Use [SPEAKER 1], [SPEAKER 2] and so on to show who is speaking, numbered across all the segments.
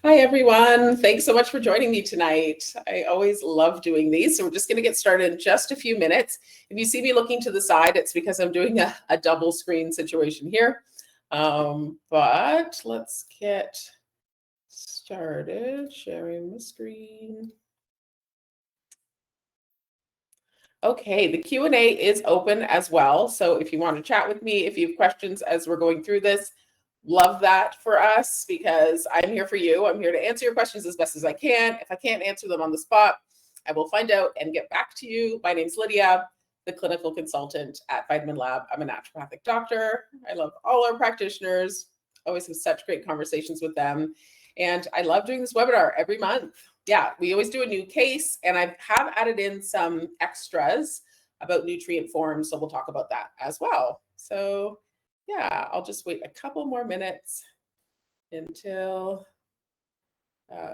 [SPEAKER 1] Hi, everyone. Thanks so much for joining me tonight. I always love doing these. So we're just going to get started in just a few minutes. If you see me looking to the side, it's because I'm doing a double screen situation here. But let's get started sharing the screen. Okay, the Q&A is open as well. So if you want to chat with me, if you have questions as we're going through this, love that for us because I'm here for you. I'm here to answer your questions as best as I can. If I can't answer them on the spot, I will find out and get back to you. My name's Lydia, the clinical consultant at VitaminLab. I'm a naturopathic doctor. I love all our practitioners. Always have such great conversations with them. And I love doing this webinar every month. Yeah, we always do a new case, and I have added in some extras about nutrient forms. So we'll talk about that as well. So yeah, I'll just wait a couple more minutes until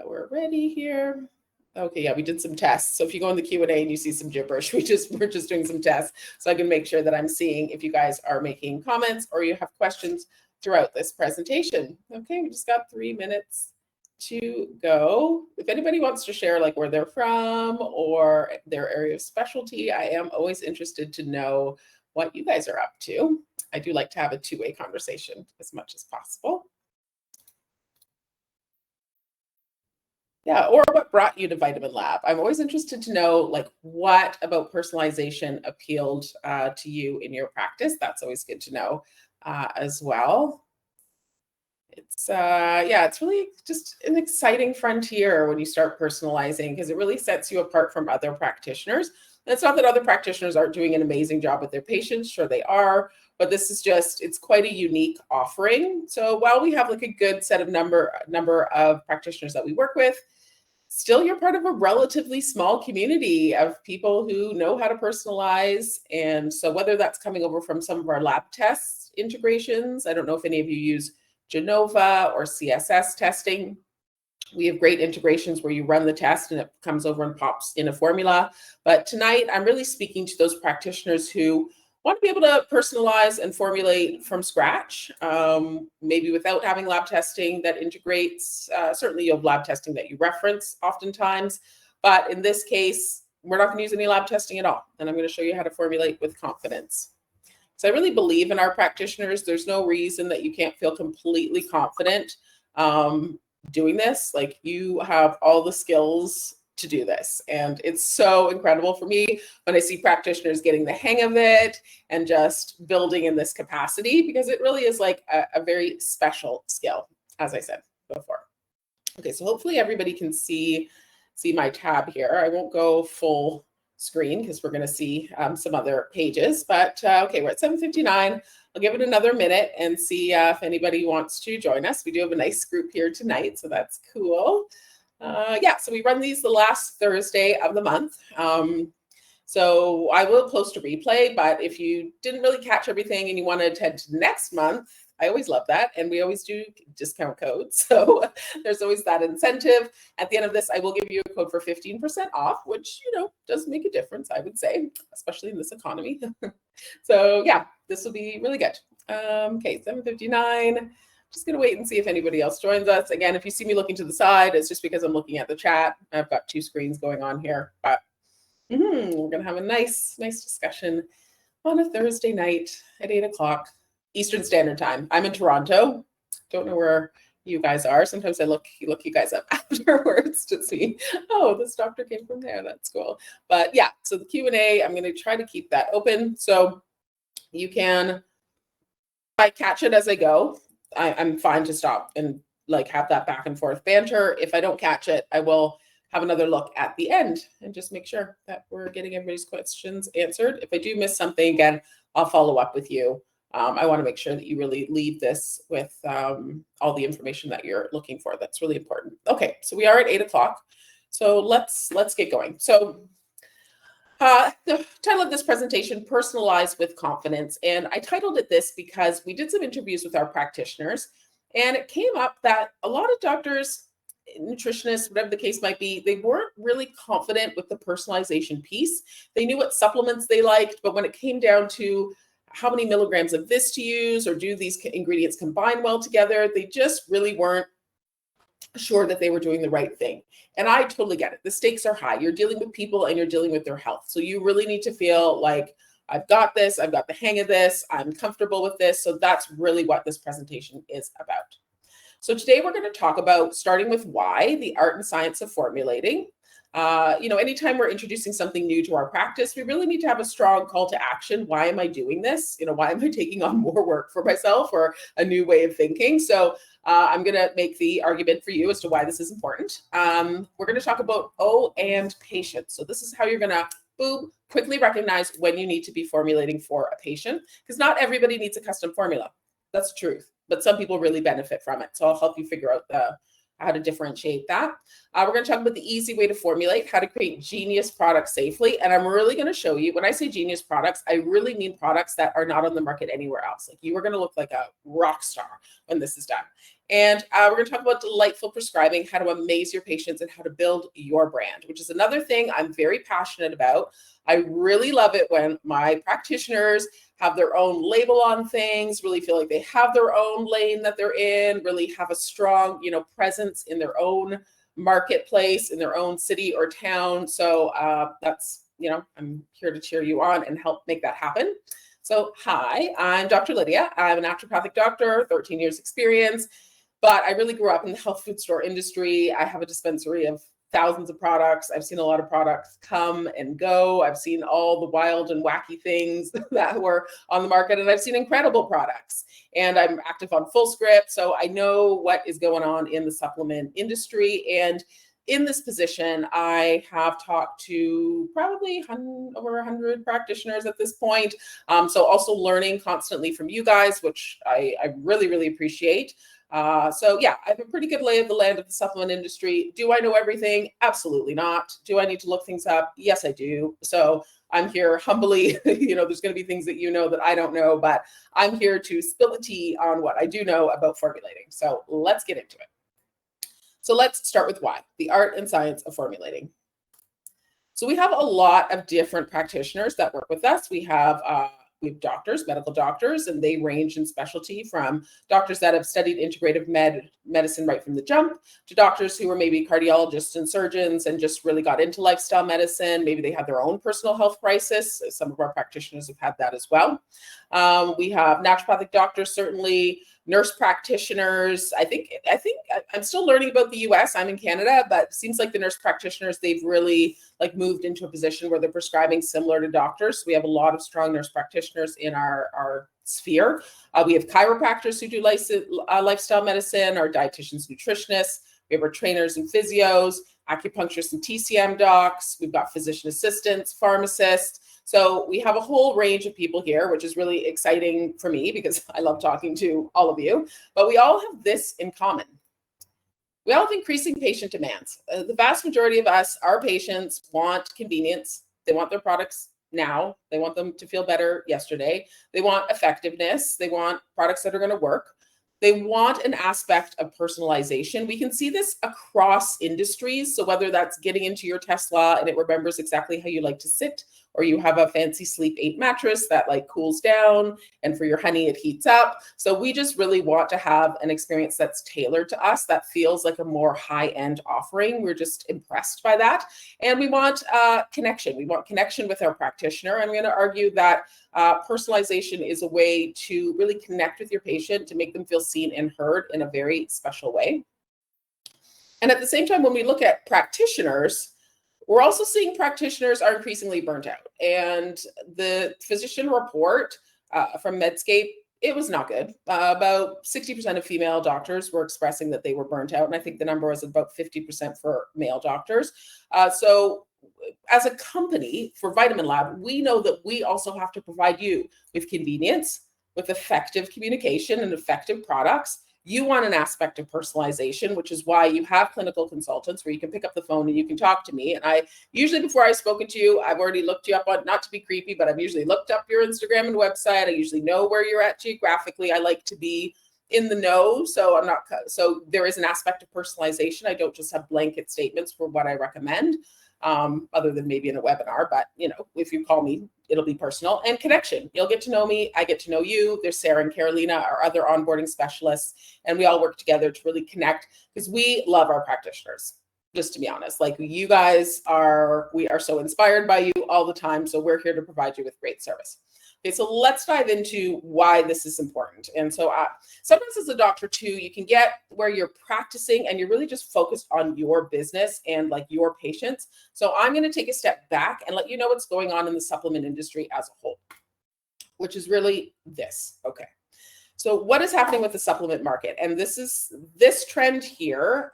[SPEAKER 1] we're ready here. Okay, yeah, we did some tests. So if you go in the Q&A and you see some gibberish, we're just doing some tests so I can make sure that I'm seeing if you guys are making comments or you have questions throughout this presentation. Okay, we just got 3 minutes to go. If anybody wants to share like where they're from or their area of specialty, I am always interested to know what you guys are up to. I do like to have a two-way conversation as much as possible. Yeah, or what brought you to VitaminLab? I'm always interested to know like what about personalization appealed to you in your practice. That's always good to know as well. It's yeah, it's really just an exciting frontier when you start personalizing because it really sets you apart from other practitioners. And it's not that other practitioners aren't doing an amazing job with their patients, sure they are, but this is just, it's quite a unique offering. So while we have like a good set of number of practitioners that we work with, still you're part of a relatively small community of people who know how to personalize. And so whether that's coming over from some of our lab tests integrations, I don't know if any of you use Genova or CSS testing. We have great integrations where you run the test and it comes over and pops in a formula. But tonight, I'm really speaking to those practitioners who want to be able to personalize and formulate from scratch, maybe without having lab testing that integrates. Certainly, you have lab testing that you reference oftentimes. But in this case, we're not going to use any lab testing at all. And I'm going to show you how to formulate with confidence. So I really believe in our practitioners. There's no reason that you can't feel completely confident doing this. Like you have all the skills to do this. And it's so incredible for me when I see practitioners getting the hang of it and just building in this capacity because it really is like a very special skill, as I said before. Okay, so hopefully everybody can see my tab here. I won't go full screen because we're going to see some other pages, but okay, we're at 7:59. I'll give it another minute and see if anybody wants to join us. We do have a nice group here tonight, so that's cool. Yeah, so we run these the last Thursday of the month. So I will post a replay, but if you didn't really catch everything and you want to attend to next month, I always love that. And we always do discount codes. So there's always that incentive. At the end of this, I will give you a code for 15% off, which, you know, does make a difference, I would say, especially in this economy. So yeah, this will be really good. Okay, 7:59. Just going to wait and see if anybody else joins us. Again, if you see me looking to the side, it's just because I'm looking at the chat. I've got two screens going on here, but we're going to have a nice discussion on a Thursday night at 8 o'clock Eastern Standard Time. I'm in Toronto. Don't know where you guys are. Sometimes I look you guys up afterwards to see, oh, this doctor came from there. That's cool. But yeah, so the Q&A, I'm going to try to keep that open. So you can, if I catch it as I go, I'm fine to stop and like have that back and forth banter. If I don't catch it, I will have another look at the end and just make sure that we're getting everybody's questions answered. If I do miss something, again, I'll follow up with you. I want to make sure that you really leave this with all the information that you're looking for. That's really important. Okay, so we are at 8 o'clock. So let's get going. So the title of this presentation, Personalize with Confidence. And I titled it this because we did some interviews with our practitioners and it came up that a lot of doctors, nutritionists, whatever the case might be, they weren't really confident with the personalization piece. They knew what supplements they liked, but when it came down to how many milligrams of this to use or do these ingredients combine well together, they just really weren't sure that they were doing the right thing. And I totally get it. The stakes are high. You're dealing with people and you're dealing with their health. So you really need to feel like, I've got this, I've got the hang of this, I'm comfortable with this. So that's really what this presentation is about. So today we're going to talk about, starting with why, the art and science of formulating. Anytime we're introducing something new to our practice, we really need to have a strong call to action. Why am I doing this? Why am I taking on more work for myself or a new way of thinking? So I'm going to make the argument for you as to why this is important. We're going to talk about and patience. So this is how you're going to, boom, quickly recognize when you need to be formulating for a patient, because not everybody needs a custom formula. That's the truth. But some people really benefit from it. So I'll help you figure out how to differentiate that. We're going to talk about the easy way to formulate, how to create genius products safely. And I'm really going to show you, when I say genius products, I really mean products that are not on the market anywhere else. Like, you are going to look like a rock star when this is done. And we're going to talk about delightful prescribing, how to amaze your patients, and how to build your brand, which is another thing I'm very passionate about. I really love it when my practitioners have their own label on things, really feel like they have their own lane that they're in, really have a strong, presence in their own marketplace, in their own city or town. So that's, I'm here to cheer you on and help make that happen. So hi, I'm Dr. Lydia. I'm a naturopathic doctor, 13 years experience, but I really grew up in the health food store industry. I have a dispensary of thousands of products. I've seen a lot of products come and go. I've seen all the wild and wacky things that were on the market, and I've seen incredible products. And I'm active on FullScript, so I know what is going on in the supplement industry. And in this position, I have talked to probably over 100 practitioners at this point. So also learning constantly from you guys, which I really, really appreciate. So yeah, I have a pretty good lay of the land of the supplement industry. Do I know everything? Absolutely not. Do I need to look things up? Yes, I do. So I'm here humbly, there's going to be things that that I don't know, but I'm here to spill the tea on what I do know about formulating. So let's get into it. So let's start with why, the art and science of formulating. So we have a lot of different practitioners that work with us. We have doctors, medical doctors, and they range in specialty from doctors that have studied integrative medicine right from the jump to doctors who are maybe cardiologists and surgeons and just really got into lifestyle medicine. Maybe they had their own personal health crisis. Some of our practitioners have had that as well. We have naturopathic doctors, certainly, nurse practitioners. I think I'm still learning about the US. I'm in Canada, but it seems like the nurse practitioners, they've really moved into a position where they're prescribing similar to doctors. So we have a lot of strong nurse practitioners in our sphere. We have chiropractors who do lifestyle medicine, our dietitians, nutritionists. We have our trainers and physios, acupuncturists and TCM docs. We've got physician assistants, pharmacists. So we have a whole range of people here, which is really exciting for me because I love talking to all of you. But we all have this in common. We all have increasing patient demands. The vast majority of us, our patients, want convenience. They want their products now. They want them to feel better yesterday. They want effectiveness. They want products that are going to work. They want an aspect of personalization. We can see this across industries. So whether that's getting into your Tesla and it remembers exactly how you like to sit, or you have a fancy Sleep 8 mattress that cools down, and for your honey, it heats up. So we just really want to have an experience that's tailored to us, that feels like a more high-end offering. We're just impressed by that. And we want connection. We want connection with our practitioner. I'm going to argue that personalization is a way to really connect with your patient, to make them feel seen and heard in a very special way. And at the same time, when we look at practitioners, we're also seeing practitioners are increasingly burnt out. And the physician report from Medscape, it was not good. About 60% of female doctors were expressing that they were burnt out. And I think the number was about 50% for male doctors. So as a company for VitaminLab, we know that we also have to provide you with convenience, with effective communication and effective products. You want an aspect of personalization, which is why you have clinical consultants where you can pick up the phone and you can talk to me. And I usually, before I've spoken to you, I've already looked you up on, not to be creepy, but I've usually looked up your Instagram and website. I usually know where you're at geographically. I like to be in the know. So there is an aspect of personalization. I don't just have blanket statements for what I recommend, other than maybe in a webinar. But if you call me, it'll be personal, and connection. You'll get to know me, I get to know you. There's Sarah and Carolina, our other onboarding specialists, and we all work together to really connect because we love our practitioners. Just to be honest, like we are so inspired by you all the time. So we're here to provide you with great service. Okay, so let's dive into why this is important. And so sometimes as a doctor too, you can get where you're practicing and you're really just focused on your business and like your patients. So I'm going to take a step back and let you know what's going on in the supplement industry as a whole, which is really this. Okay. So what is happening with the supplement market? And this trend here,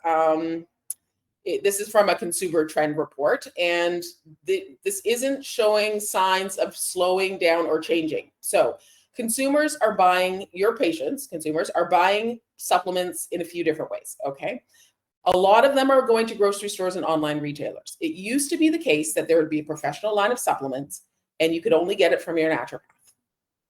[SPEAKER 1] this is from a consumer trend report, and this isn't showing signs of slowing down or changing. So consumers are buying, consumers are buying supplements in a few different ways, okay? A lot of them are going to grocery stores and online retailers. It used to be the case that there would be a professional line of supplements and you could only get it from your naturopath.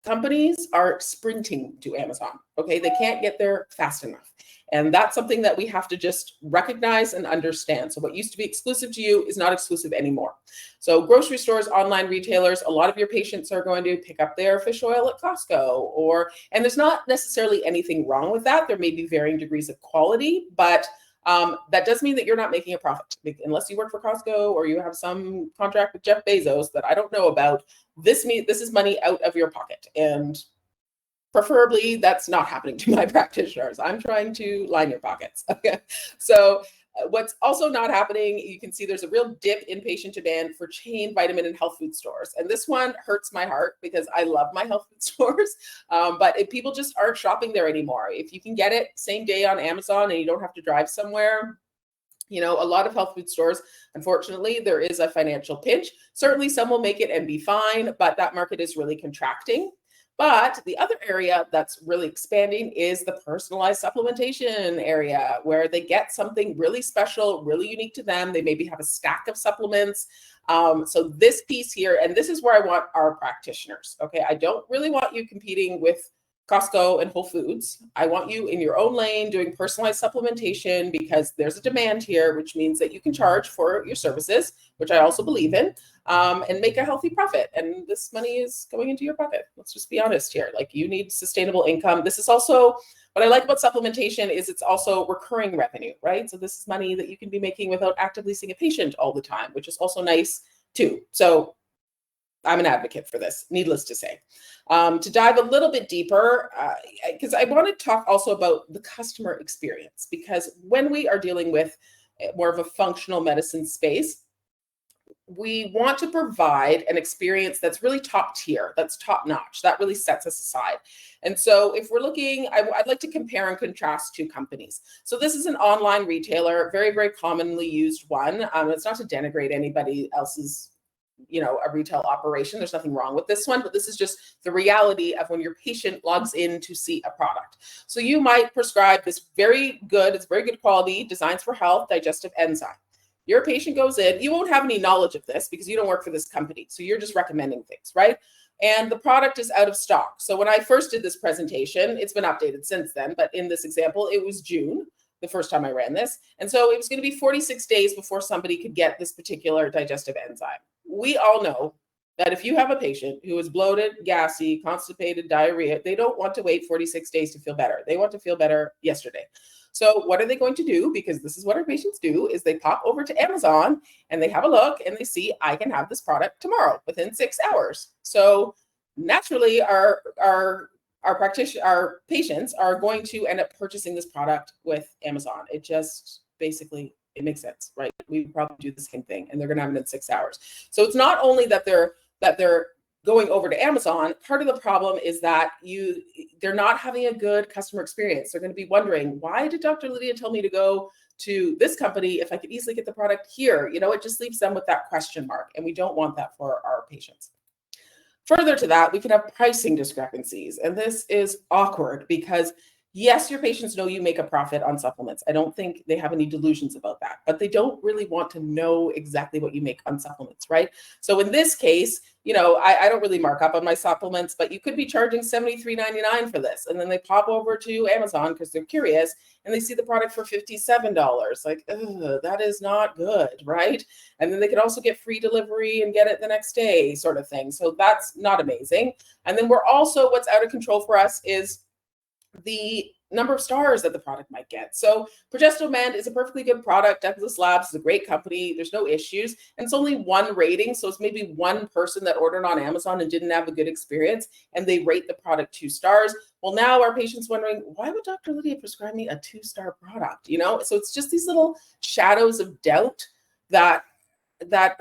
[SPEAKER 1] Companies are sprinting to Amazon, okay? They can't get there fast enough. And that's something that we have to just recognize and understand. So what used to be exclusive to you is not exclusive anymore. So grocery stores, online retailers, a lot of your patients are going to pick up their fish oil at Costco, and there's not necessarily anything wrong with that. There may be varying degrees of quality, but that does mean that you're not making a profit unless you work for Costco or you have some contract with Jeff Bezos that I don't know about. This is money out of your pocket, and preferably that's not happening to my practitioners. I'm trying to line your pockets. Okay. So what's also not happening, you can see there's a real dip in patient demand for chain vitamin and health food stores. And this one hurts my heart because I love my health food stores, but people just aren't shopping there anymore. If you can get it same day on Amazon and you don't have to drive somewhere, a lot of health food stores, unfortunately, there is a financial pinch. Certainly some will make it and be fine, but that market is really contracting. But the other area that's really expanding is the personalized supplementation area, where they get something really special, really unique to them. They maybe have a stack of supplements. So this piece here, and this is where I want our practitioners, okay? I don't really want you competing with Costco and Whole Foods. I want you in your own lane doing personalized supplementation because there's a demand here, which means that you can charge for your services, which I also believe in, and make a healthy profit. And this money is going into your pocket. Let's just be honest here. Like, you need sustainable income. This is also what I like about supplementation is it's also recurring revenue, right? So this is money that you can be making without actively seeing a patient all the time, which is also nice too. So I'm an advocate for this, needless to say. To dive a little bit deeper, because I want to talk also about the customer experience, because when we are dealing with more of a functional medicine space, we want to provide an experience that's really top tier, that's top notch, that really sets us aside. And so if we're looking, I'd like to compare and contrast two companies. So this is an online retailer, very, very commonly used one. It's not to denigrate anybody else's a retail operation. There's nothing wrong with this one, but this is just the reality of when your patient logs in to see a product. So you might prescribe it's very good quality, Designs for Health digestive enzyme. Your patient goes in, you won't have any knowledge of this because you don't work for this company. So you're just recommending things, right? And the product is out of stock. So when I first did this presentation, it's been updated since then, but in this example, it was June, the first time I ran this. And so it was going to be 46 days before somebody could get this particular digestive enzyme. We all know that if you have a patient who is bloated, gassy, constipated, diarrhea, they don't want to wait 46 days to feel better. They want to feel better yesterday. So what are they going to do? Because this is what our patients do, is they pop over to Amazon and they have a look and they see, I can have this product tomorrow within 6 hours. So naturally our patients are going to end up purchasing this product with Amazon. It just basically, it makes sense, right? We probably do the same thing and they're going to have it in 6 hours. So it's not only that they're going over to Amazon. Part of the problem is that they're not having a good customer experience. They're going to be wondering, why did Dr. Lydia tell me to go to this company if I could easily get the product here? It just leaves them with that question mark, and we don't want that for our patients. Further to that, we can have pricing discrepancies, and this is awkward because Yes, your patients know you make a profit on supplements. I don't think they have any delusions about that, but they don't really want to know exactly what you make on supplements, right? So in this case, I don't really mark up on my supplements, but you could be charging $73.99 for this. And then they pop over to Amazon because they're curious and they see the product for $57. Like, ugh, that is not good, right? And then they could also get free delivery and get it the next day, sort of thing. So that's not amazing. And then what's out of control for us is the number of stars that the product might get. So Progesto Mend is a perfectly good product. Douglas Labs is a great company. There's no issues. And it's only one rating. So it's maybe one person that ordered on Amazon and didn't have a good experience, and they rate the product 2 stars. Well, now our patient's wondering, why would Dr. Lydia prescribe me a 2-star product? So it's just these little shadows of doubt that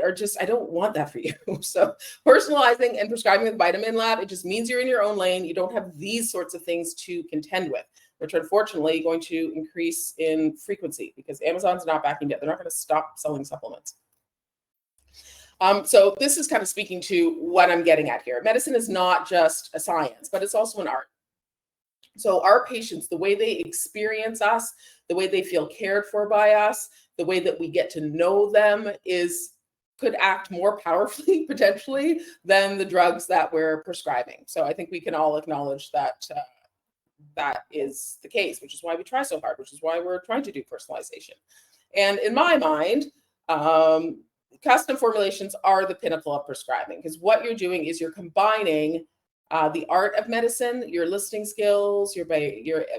[SPEAKER 1] are just, I don't want that for you. So personalizing and prescribing with VitaminLab, it just means you're in your own lane. You don't have these sorts of things to contend with, which are unfortunately going to increase in frequency because Amazon's not backing down. They're not going to stop selling supplements. So this is kind of speaking to what I'm getting at here. Medicine is not just a science, but it's also an art. So our patients, the way they experience us, the way they feel cared for by us, the way that we get to know them could act more powerfully potentially than the drugs that we're prescribing. So I think we can all acknowledge that that is the case, which is why we try so hard, which is why we're trying to do personalization. And in my mind, custom formulations are the pinnacle of prescribing, because what you're doing is you're combining the art of medicine, your listening skills, your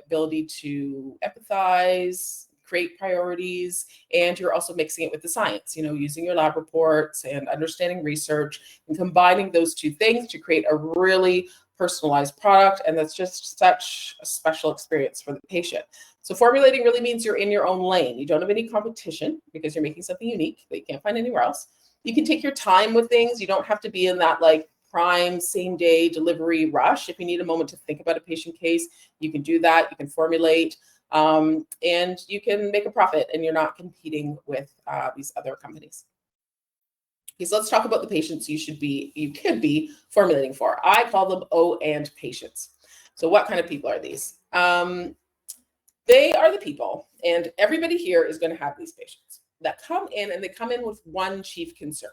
[SPEAKER 1] ability to empathize, create priorities, and you're also mixing it with the science, using your lab reports and understanding research and combining those 2 things to create a really personalized product. And that's just such a special experience for the patient. So formulating really means you're in your own lane. You don't have any competition because you're making something unique that you can't find anywhere else. You can take your time with things. You don't have to be in that prime same day delivery rush. If you need a moment to think about a patient case, you can do that. You can formulate. And you can make a profit, and you're not competing with these other companies. Okay, so let's talk about the patients you could be formulating for. I call them O and patients. So what kind of people are these? They are the people, and everybody here is going to have these patients that come in, and they come in with one chief concern.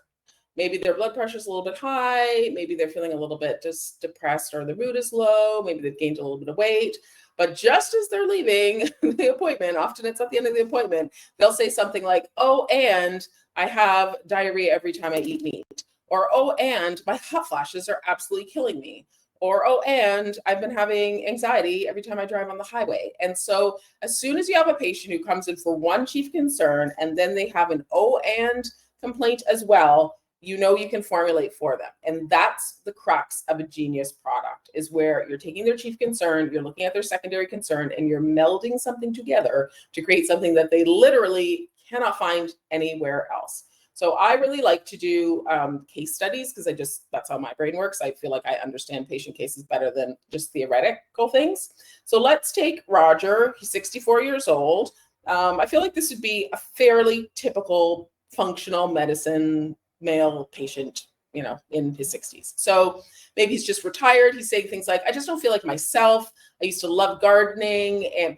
[SPEAKER 1] Maybe their blood pressure is a little bit high. Maybe they're feeling a little bit just depressed, or the mood is low. Maybe they've gained a little bit of weight. But just as they're leaving the appointment, often it's at the end of the appointment, they'll say something like, oh, and I have diarrhea every time I eat meat. Or, oh, and my hot flashes are absolutely killing me. Or, oh, and I've been having anxiety every time I drive on the highway. And so as soon as you have a patient who comes in for one chief concern, and then they have an oh, and complaint as well, you can formulate for them. And that's the crux of a genius product, is where you're taking their chief concern, you're looking at their secondary concern, and you're melding something together to create something that they literally cannot find anywhere else. So I really like to do case studies, because that's how my brain works. I feel like I understand patient cases better than just theoretical things. So let's take Roger. He's 64 years old. I feel like this would be a fairly typical functional medicine male patient, in his 60s. So maybe he's just retired. He's saying things like, I just don't feel like myself. I used to love gardening and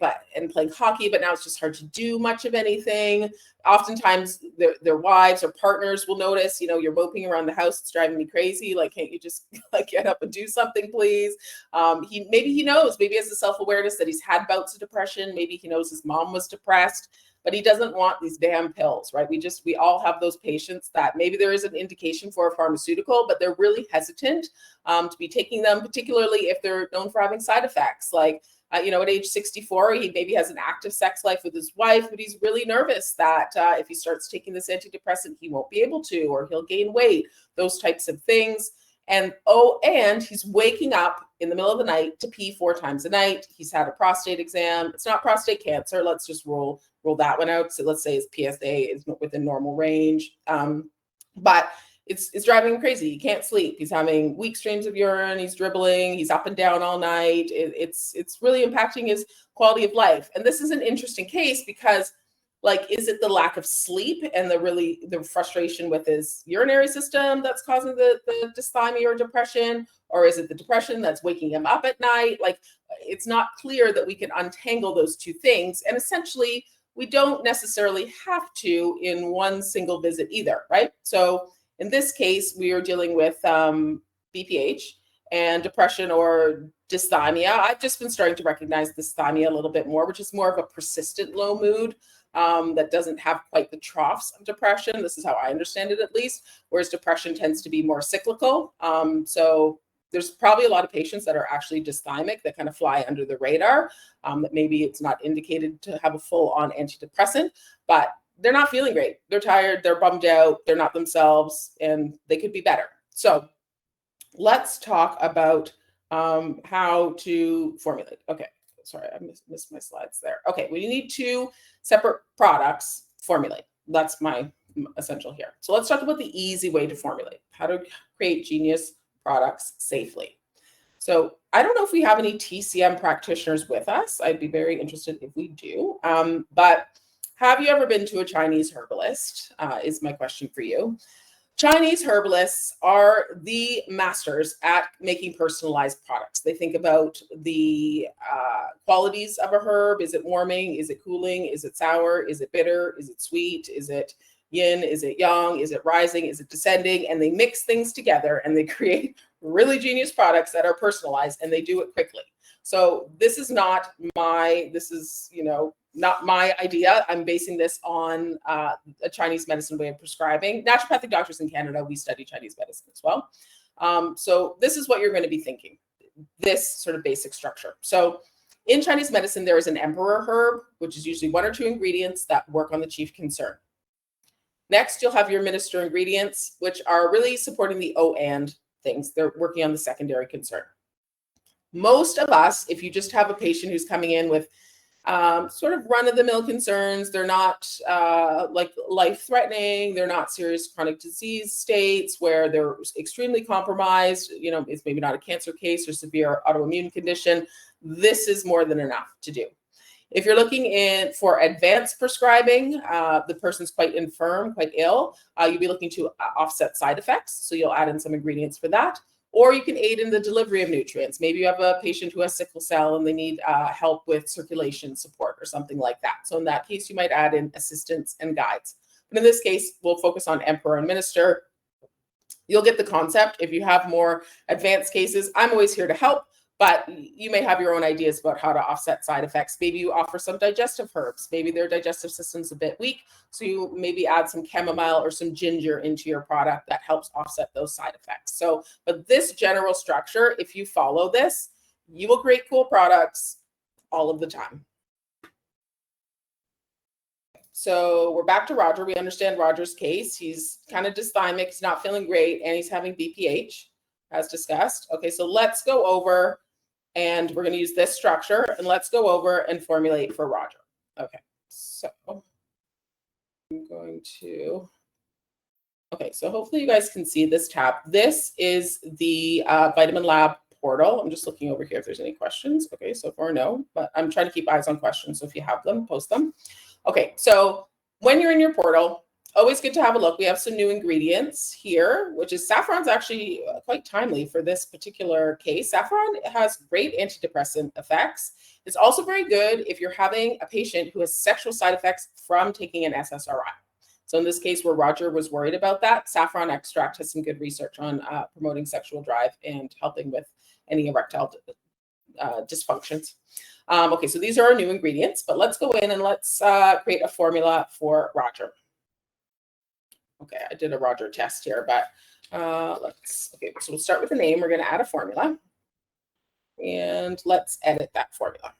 [SPEAKER 1] playing hockey, but now it's just hard to do much of anything. Oftentimes their wives or partners will notice, you're moping around the house. It's driving me crazy. Can't you just get up and do something, please? Maybe he knows, maybe he has a self-awareness that he's had bouts of depression. Maybe he knows his mom was depressed, but he doesn't want these damn pills, right? We all have those patients that maybe there is an indication for a pharmaceutical, but they're really hesitant to be taking them, particularly if they're known for having side effects. At age 64, he maybe has an active sex life with his wife, but he's really nervous that if he starts taking this antidepressant, he won't be able to, or he'll gain weight, those types of things. And he's waking up in the middle of the night to pee 4 times a night. He's had a prostate exam. It's not prostate cancer. Let's just rule that one out. So let's say his PSA is within normal range. But it's driving him crazy. He can't sleep. He's having weak streams of urine. He's dribbling. He's up and down all night. It's really impacting his quality of life. And this is an interesting case because Like, is it the lack of sleep and the frustration with his urinary system that's causing the dysthymia or depression? Or is it the depression that's waking him up at night? Like, it's not clear that we can untangle those two things. And essentially, we don't necessarily have to in one single visit either, right? So in this case, we are dealing with BPH and depression or dysthymia. I've just been starting to recognize dysthymia a little bit more, which is more of a persistent low mood that doesn't have quite the troughs of depression. This is how I understand it, at least, whereas depression tends to be more cyclical. So there's probably a lot of patients that are actually dysthymic that kind of fly under the radar, that maybe it's not indicated to have a full-on antidepressant, but they're not feeling great. They're tired, they're bummed out, they're not themselves, and they could be better. So let's talk about how to formulate. Okay, sorry, I missed my slides there. Okay, we need 2 separate products formulate. That's my essential here. So let's talk about the easy way to formulate, how to create genius products safely. So I don't know if we have any TCM practitioners with us. I'd be very interested if we do. But have you ever been to a Chinese herbalist, is my question for you. Chinese herbalists are the masters at making personalized products. They think about the qualities of a herb. Is it warming? Is it cooling? Is it sour? Is it bitter? Is it sweet? Is it yin? Is it yang? Is it rising? Is it descending? And they mix things together and they create really genius products that are personalized, and they do it quickly. So this is not my idea. I'm basing this on a Chinese medicine way of prescribing. Naturopathic doctors in Canada, we study Chinese medicine as well. So this is what you're going to be thinking, this sort of basic structure. So in Chinese medicine, there is an emperor herb, which is usually 1 or 2 ingredients that work on the chief concern. Next, you'll have your minister ingredients, which are really supporting the O-and things. They're working on the secondary concern. Most of us, if you just have a patient who's coming in with sort of run-of-the-mill concerns, they're not like life-threatening, they're not serious chronic disease states where they're extremely compromised, it's maybe not a cancer case or severe autoimmune condition, this is more than enough to do. If you're looking in for advanced prescribing, the person's quite infirm, quite ill, you'll be looking to offset side effects. So you'll add in some ingredients for that. Or you can aid in the delivery of nutrients. Maybe you have a patient who has sickle cell and they need help with circulation support or something like that. So in that case, you might add in assistance and guides. But in this case, we'll focus on emperor and minister. You'll get the concept. If you have more advanced cases, I'm always here to help. But you may have your own ideas about how to offset side effects. Maybe you offer some digestive herbs. Maybe their digestive system's a bit weak. So you maybe add some chamomile or some ginger into your product that helps offset those side effects. So, but this general structure, if you follow this, you will create cool products all of the time. So we're back to Roger. We understand Roger's case. He's kind of dysthymic. He's not feeling great, and he's having BPH, as discussed. Okay, so let's go over. And we're going to use this structure, and let's go over and formulate for Roger. Okay, so I'm going to, okay, so hopefully you guys can see this tab. This is the VitaminLab portal. I'm just looking over here if there's any questions. Okay, so far no, but I'm trying to keep eyes on questions. So if you have them, post them. Okay, so when you're in your portal, always good to have a look. We have some new ingredients here, which is saffron's actually quite timely for this particular case. Saffron has great antidepressant effects. It's also very good if you're having a patient who has sexual side effects from taking an SSRI. So in this case where Roger was worried about that, saffron extract has some good research on promoting sexual drive and helping with any erectile dysfunctions. Okay, so these are our new ingredients, but let's go in and let's create a formula for Roger. Okay, I did a Roger test here, but okay, so we'll start with the name. We're going to add a formula, and let's edit that formula.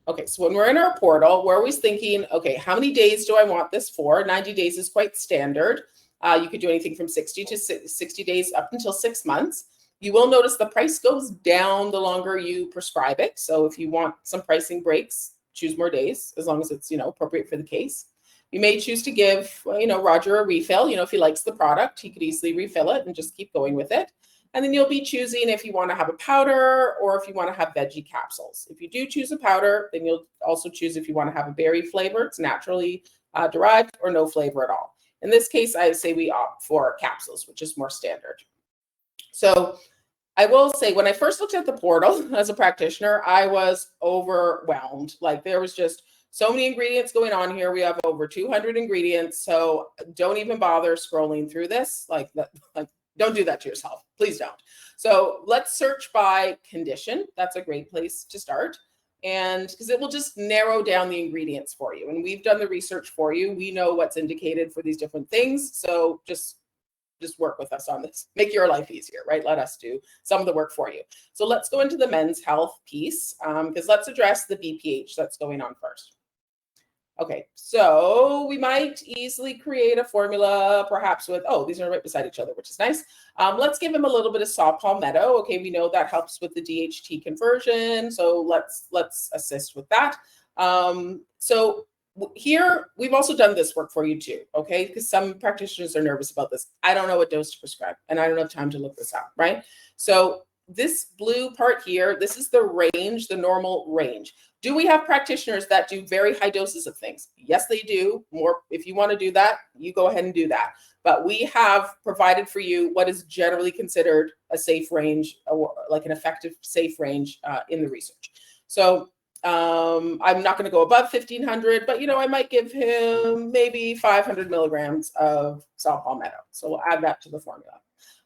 [SPEAKER 1] Okay, so when we're in our portal, we're always thinking, okay, how many days do I want this for? 90 days is quite standard. You could do anything from 60 to 60 days up until 6 months. You will notice the price goes down the longer you prescribe it. So if you want some pricing breaks, choose more days, as long as it's, appropriate for the case. You may choose to give, Roger a refill. If he likes the product, he could easily refill it and just keep going with it. And then you'll be choosing if you want to have a powder or if you want to have veggie capsules. If you do choose a powder, then you'll also choose if you want to have a berry flavor. It's naturally derived or no flavor at all. In this case, I say we opt for capsules, which is more standard. So I will say, when I first looked at the portal as a practitioner, I was overwhelmed. Like, there was just so many ingredients going on here. We have over 200 ingredients. So don't even bother scrolling through this. Like, don't do that to yourself. Please don't. So let's search by condition. That's a great place to start. And because it will just narrow down the ingredients for you. And we've done the research for you. We know what's indicated for these different things. So just work with us on this. Make your life easier, right? Let us do some of the work for you. So let's go into the men's health piece, because let's address the BPH that's going on first. Okay, so we might easily create a formula, perhaps with, oh, these are right beside each other, which is nice. Let's give him a little bit of saw palmetto. Okay, we know that helps with the DHT conversion, so let's assist with that. So here, we've also done this work for you too, okay? Because some practitioners are nervous about this. I don't know what dose to prescribe, and I don't have time to look this up, right? So this blue part here, this is the range, the normal range. Do we have practitioners that do very high doses of things? Yes, they do. More, if you want to do that, you go ahead and do that. But we have provided for you what is generally considered a safe range, or like an effective safe range in the research. So I'm not going to go above 1500, but I might give him maybe 500 milligrams of saw palmetto. So we'll add that to the formula.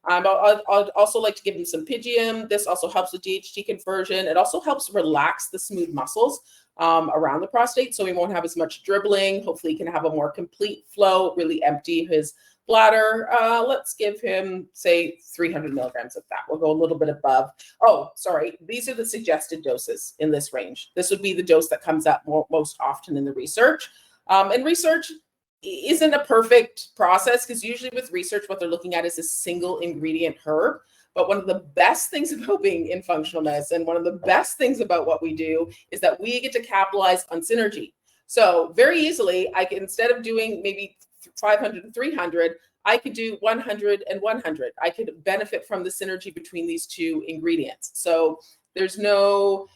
[SPEAKER 1] I'd also like to give him some pygium. This also helps with DHT conversion. It also helps relax the smooth muscles around the prostate, so he won't have as much dribbling. Hopefully he can have a more complete flow, really empty his bladder. Let's give him, say, 300 milligrams of that. We'll go a little bit above. Oh, sorry. These are the suggested doses in this range. This would be the dose that comes up most often in the research. And research isn't a perfect process, because usually with research, what they're looking at is a single ingredient herb. But one of the best things about being in functional medicine, one of the best things about what we do, is that we get to capitalize on synergy. So very easily, I can, instead of doing maybe 500 and 300, I could do 100 and 100. I could benefit from the synergy between these two ingredients. So there's no,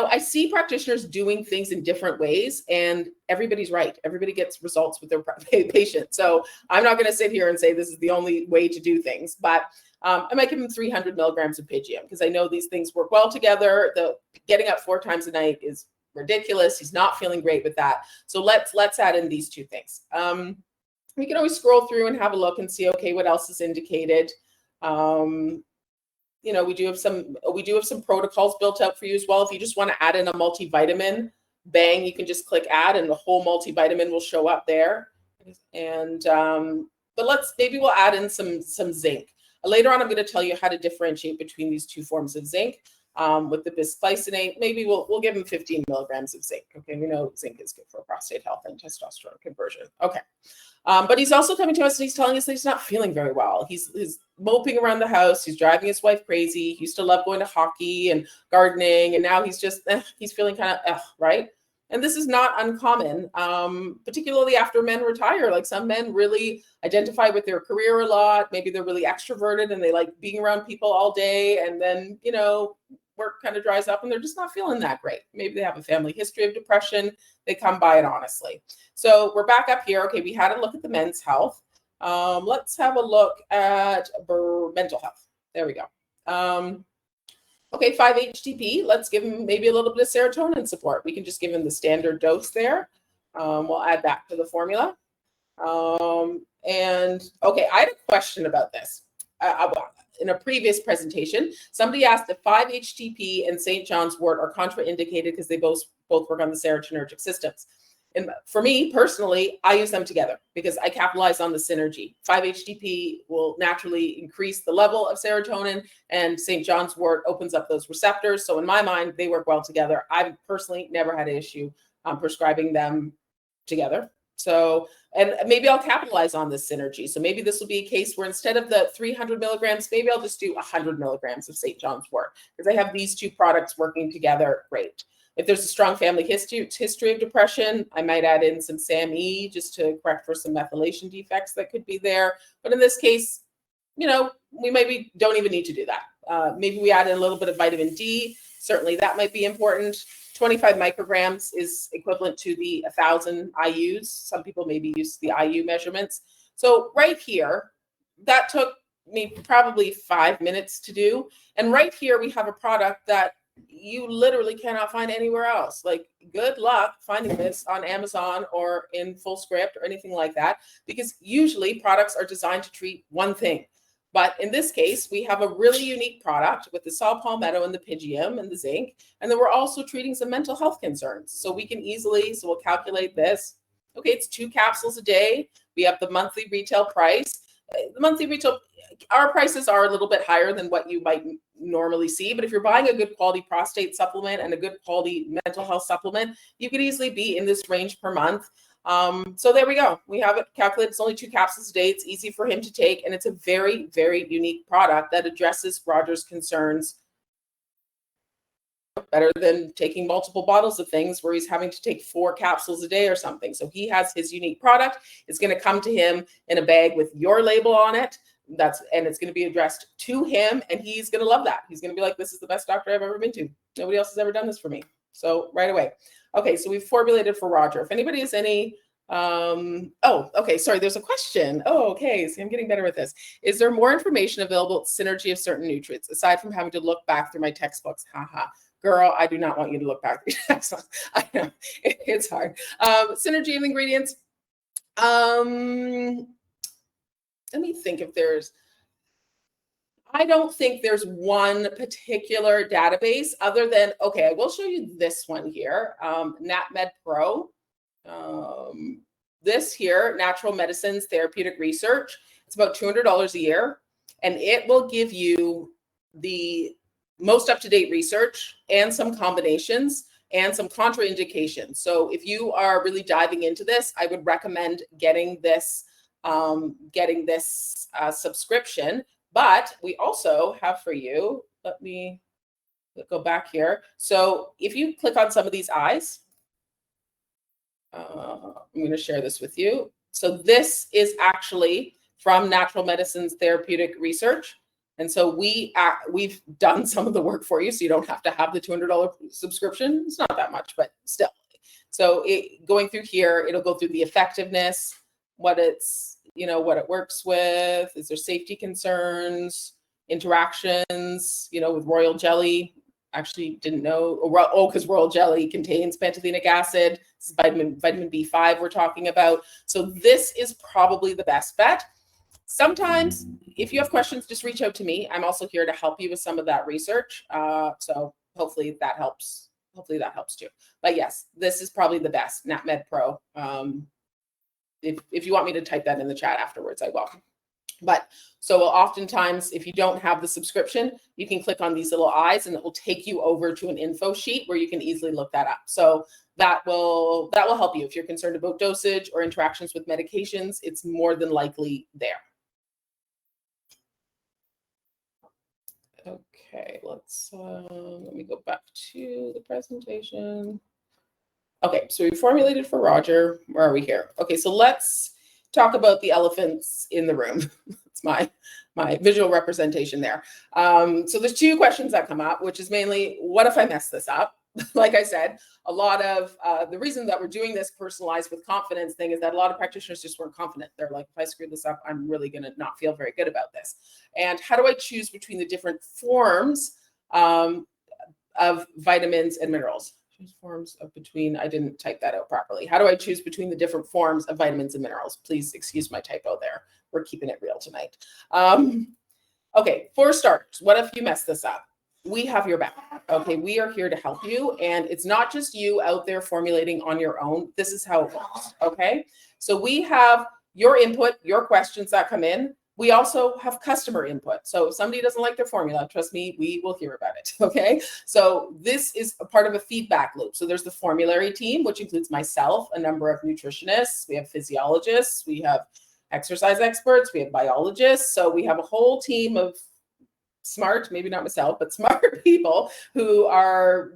[SPEAKER 1] I see practitioners doing things in different ways, and everybody's right. Everybody gets results with their patient. So I'm not going to sit here and say this is the only way to do things, but I might give him 300 milligrams of pygium, because I know these things work well together. The getting up 4 times a night is ridiculous. He's not feeling great with that. So let's add in these two things. We can always scroll through and have a look and see, okay, what else is indicated. We do have some protocols built out for you as well. If you just want to add in a multivitamin, bang, you can just click add and the whole multivitamin will show up there. And but maybe we'll add in some zinc. Later on, I'm going to tell you how to differentiate between these two forms of zinc. With the bisglycinate, maybe we'll give him 15 milligrams of zinc. Okay, we know zinc is good for prostate health and testosterone conversion. Okay. But he's also coming to us and he's telling us that he's not feeling very well. He's moping around the house. He's driving his wife crazy. He used to love going to hockey and gardening, and now he's just, he's feeling kind of, right? And this is not uncommon, particularly after men retire. Like, some men really identify with their career a lot. Maybe they're really extroverted and they like being around people all day. And then, work kind of dries up and they're just not feeling that great. Maybe they have a family history of depression. They come by it honestly. So we're back up here. Okay, we had a look at the men's health. Let's have a look at mental health. There we go. Okay, 5-HTP. Let's give him maybe a little bit of serotonin support. We can just give him the standard dose there. We'll add that to the formula. And okay, I had a question about this. In a previous presentation, somebody asked if 5-HTP and St. John's wort are contraindicated because they both work on the serotonergic systems. And for me personally, I use them together because I capitalize on the synergy. 5-HTP will naturally increase the level of serotonin, and St. John's wort opens up those receptors. So in my mind, they work well together. I've personally never had an issue prescribing them together. So, and maybe I'll capitalize on this synergy. So maybe this will be a case where instead of the 300 milligrams, maybe I'll just do 100 milligrams of St. John's wort, because I have these two products working together. Great. If there's a strong family history of depression, I might add in some SAMe just to correct for some methylation defects that could be there. But in this case, we maybe don't even need to do that. Maybe we add in a little bit of vitamin D. Certainly that might be important. 25 micrograms is equivalent to the 1,000 IUs. Some people maybe use the IU measurements. So right here, that took me probably 5 minutes to do. And right here, we have a product that you literally cannot find anywhere else. Like, good luck finding this on Amazon or in Fullscript or anything like that, because usually products are designed to treat one thing. But in this case, we have a really unique product with the saw palmetto and the pygium and the zinc. And then we're also treating some mental health concerns. So we can easily, so we'll calculate this. Okay, it's 2 capsules a day. We have the monthly retail price. The monthly retail, our prices are a little bit higher than what you might normally see. But if you're buying a good quality prostate supplement and a good quality mental health supplement, you could easily be in this range per month. So there we go. We have it calculated. It's only 2 capsules a day. It's easy for him to take. And it's a very, very unique product that addresses Roger's concerns better than taking multiple bottles of things where he's having to take 4 capsules a day or something. So he has his unique product. It's going to come to him in a bag with your label on it. And it's going to be addressed to him, and he's going to love that. He's going to be like, this is the best doctor I've ever been to. Nobody else has ever done this for me. So right away. Okay, so we've formulated for Roger. If anybody has any, okay, sorry, there's a question. Oh, okay, see, I'm getting better with this. Is there more information available, synergy of certain nutrients, aside from having to look back through my textbooks? Haha. Girl, I do not want you to look back through your textbooks. I know, it's hard. Synergy of ingredients. Let me think if there's, I don't think there's one particular database other than, okay, I will show you this one here, NatMed Pro. This here, Natural Medicines Therapeutic Research. It's about $200 a year, and it will give you the most up-to-date research and some combinations and some contraindications. So if you are really diving into this, I would recommend getting this subscription. But we also have for you, let me go back here. So if you click on some of these eyes, I'm going to share this with you. So this is actually from Natural Medicines Therapeutic Research. And so we've done some of the work for you, so you don't have to have the $200 subscription. It's not that much, but still. So going through here, it'll go through the effectiveness, what it's, what it works with, is there safety concerns, interactions, with royal jelly. Actually didn't know, because royal jelly contains pantothenic acid. This is vitamin B5 we're talking about. So this is probably the best bet. Sometimes if you have questions, just reach out to me. I'm also here to help you with some of that research. So hopefully that helps. Hopefully that helps too. But yes, this is probably the best, NatMed Pro. If you want me to type that in the chat afterwards, I will. But so oftentimes, if you don't have the subscription, you can click on these little eyes and it will take you over to an info sheet where you can easily look that up. So that will help you if you're concerned about dosage or interactions with medications. It's more than likely there. Okay, let me go back to the presentation. Okay, so we formulated for Roger. Where are we here? Okay, so let's talk about the elephants in the room. It's my visual representation there. So there's 2 questions that come up, which is mainly, what if I mess this up? Like I said, a lot of the reason that we're doing this personalized with confidence thing is that a lot of practitioners just weren't confident. They're like, if I screw this up, I'm really going to not feel very good about this. And how do I choose between the different forms of vitamins and minerals? Forms of between, I didn't type that out properly. How do I choose between the different forms of vitamins and minerals? Please excuse my typo there. We're keeping it real tonight. Okay, for starters, what if you mess this up? We have your back. Okay, we are here to help you. And it's not just you out there formulating on your own. This is how it works. Okay, so we have your input, your questions that come in. We also have customer input. So if somebody doesn't like their formula, trust me, we will hear about it, okay? So this is a part of a feedback loop. So there's the formulary team, which includes myself, a number of nutritionists, we have physiologists, we have exercise experts, we have biologists. So we have a whole team of smart, maybe not myself, but smart people who are,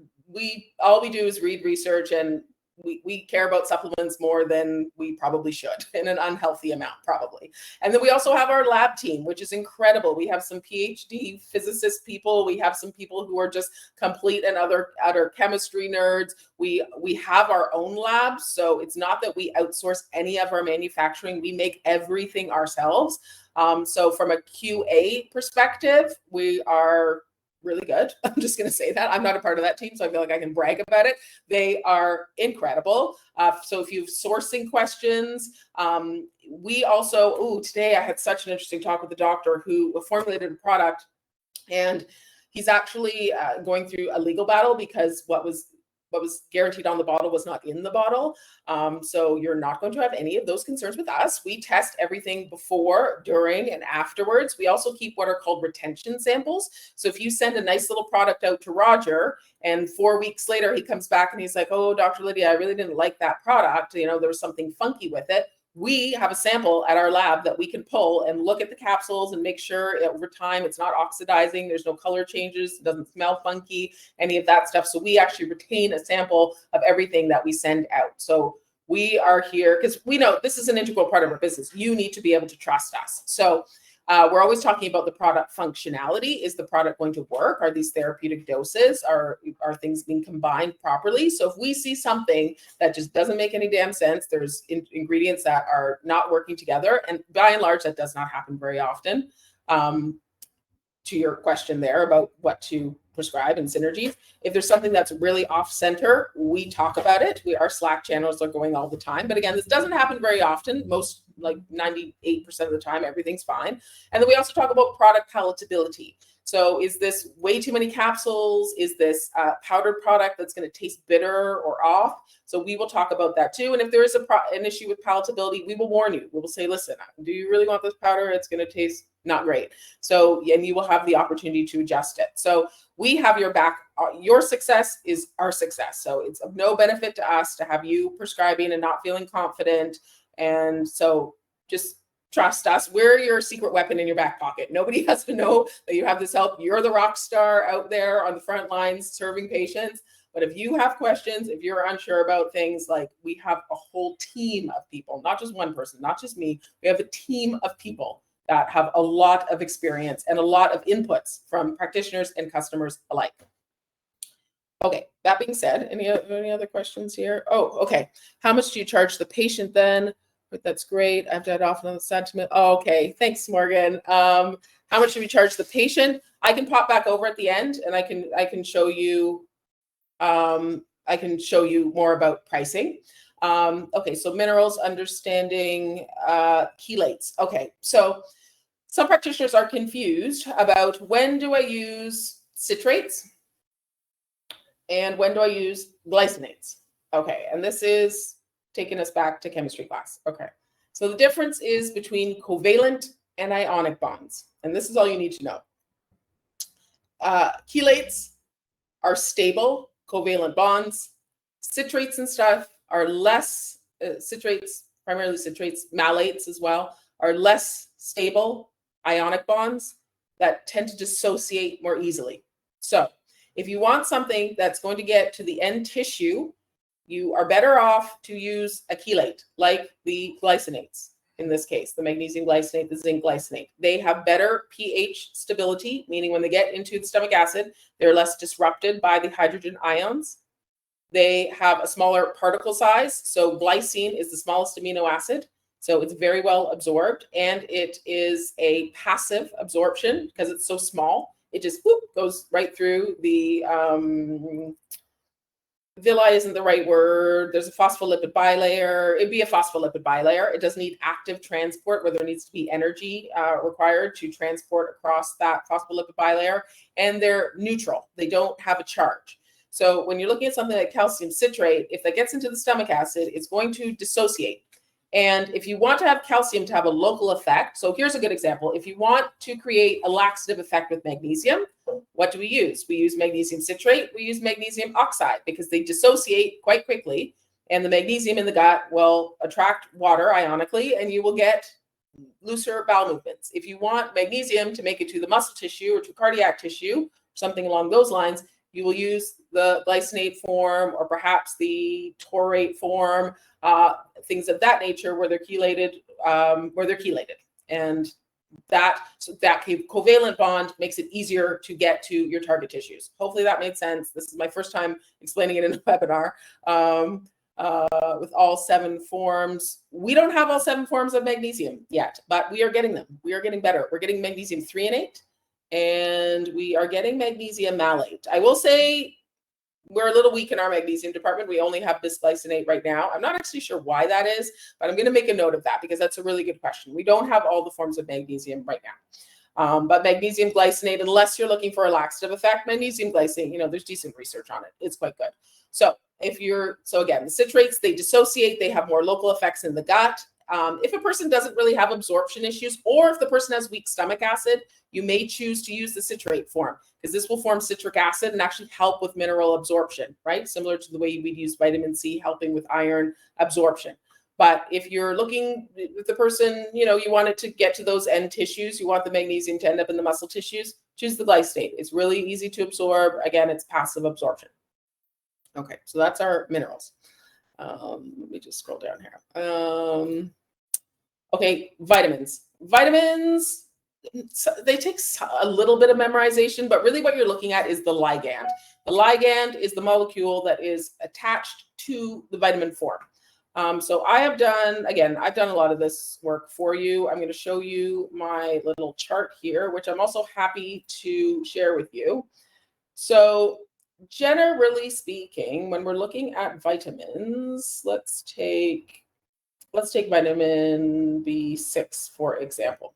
[SPEAKER 1] all we do is read research and we care about supplements more than we probably should, in an unhealthy amount, probably. And then we also have our lab team, which is incredible. We have some PhD physicist people. We have some people who are just complete and other chemistry nerds. We have our own labs. So it's not that we outsource any of our manufacturing. We make everything ourselves. So from a QA perspective, we are really good. I'm just going to say that. I'm not a part of that team, so I feel like I can brag about it. They are incredible. So if you have sourcing questions, we also, today I had such an interesting talk with the doctor who formulated a product, and he's actually going through a legal battle because what was guaranteed on the bottle was not in the bottle. So you're not going to have any of those concerns with us. We test everything before, during, and afterwards. We also keep what are called retention samples. So if you send a nice little product out to Roger, and 4 weeks later he comes back and he's like, oh, Dr. Lydia, I really didn't like that product. There was something funky with it. We have a sample at our lab that we can pull and look at the capsules and make sure over time it's not oxidizing, there's no color changes, it doesn't smell funky, any of that stuff. So we actually retain a sample of everything that we send out. So we are here because we know this is an integral part of our business. You need to be able to trust us. So we're always talking about the product functionality. Is the product going to work? Are these therapeutic doses? Are things being combined properly? So if we see something that just doesn't make any damn sense, there's ingredients that are not working together, and by and large, that does not happen very often. To your question there about what to prescribe and synergies, if there's something that's really off center, we talk about it. Our Slack channels are going all the time. But again, this doesn't happen very often. Most, like 98% of the time, everything's fine. And then we also talk about product palatability. So is this way too many capsules? Is this a powdered product that's going to taste bitter or off? So we will talk about that too. And if there is an issue with palatability, we will warn you. We will say, listen, do you really want this powder? It's going to taste not great. So, and you will have the opportunity to adjust it. So we have your back. Your success is our success. So it's of no benefit to us to have you prescribing and not feeling confident. And so just trust us. We're your secret weapon in your back pocket. Nobody has to know that you have this help. You're the rock star out there on the front lines serving patients. But if you have questions, if you're unsure about things, like we have a whole team of people, not just one person, not just me. We have a team of people that have a lot of experience and a lot of inputs from practitioners and customers alike. Okay, that being said, any other questions here? Oh, okay. How much do you charge the patient then? But that's great. I've done often on the sentiment. Oh, okay, thanks, Morgan. How much do we charge the patient? I can pop back over at the end, and I can show you. I can show you more about pricing. Okay, so minerals, understanding chelates. Okay, so some practitioners are confused about when do I use citrates and when do I use glycinates. Okay, and this is taking us back to chemistry class. Okay, so the difference is between covalent and ionic bonds, and this is all you need to know. Chelates are stable covalent bonds. Citrates and stuff are less, citrates, primarily citrates, malates as well, are less stable ionic bonds that tend to dissociate more easily. So if you want something that's going to get to the end tissue, you are better off to use a chelate, like the glycinates, in this case, the magnesium glycinate, the zinc glycinate. They have better pH stability, meaning when they get into the stomach acid, they're less disrupted by the hydrogen ions. They have a smaller particle size. So glycine is the smallest amino acid. So it's very well absorbed, and it is a passive absorption because it's so small. It just goes right through the villi isn't the right word. There's a phospholipid bilayer. It'd be a phospholipid bilayer. It doesn't need active transport where there needs to be energy required to transport across that phospholipid bilayer. And they're neutral. They don't have a charge. So when you're looking at something like calcium citrate, if that gets into the stomach acid, it's going to dissociate. And if you want to have calcium to have a local effect, so here's a good example. If you want to create a laxative effect with magnesium, what do we use? We use magnesium citrate, we use magnesium oxide because they dissociate quite quickly. And the magnesium in the gut will attract water ionically, and you will get looser bowel movements. If you want magnesium to make it to the muscle tissue or to cardiac tissue, something along those lines, you will use the glycinate form or perhaps the taurate form, things of that nature where they're chelated, And that covalent bond makes it easier to get to your target tissues. Hopefully that made sense. This is my first time explaining it in a webinar. With all 7 forms. We don't have all 7 forms of magnesium yet, but we are getting them. We are getting better. We're getting magnesium threonate, and we are getting magnesium malate. I will say we're a little weak in our magnesium department. We only have bisglycinate right now. I'm not actually sure why that is, but I'm going to make a note of that because that's a really good question. We don't have all the forms of magnesium right now. But magnesium glycinate, unless you're looking for a laxative effect, magnesium glycinate, there's decent research on it. It's quite good. So again, the citrates, they dissociate, they have more local effects in the gut. If a person doesn't really have absorption issues, or if the person has weak stomach acid, you may choose to use the citrate form because this will form citric acid and actually help with mineral absorption, right? Similar to the way we'd use vitamin C helping with iron absorption. But if you're looking with the person, you want it to get to those end tissues, you want the magnesium to end up in the muscle tissues, choose the glycinate. It's really easy to absorb. Again, it's passive absorption. Okay, so that's our minerals. Let me just scroll down here. Okay, vitamins. Vitamins, they take a little bit of memorization, but really what you're looking at is the ligand. The ligand is the molecule that is attached to the vitamin form. So I've done a lot of this work for you. I'm going to show you my little chart here, which I'm also happy to share with you. So generally speaking, when we're looking at vitamins, let's take vitamin B6, for example.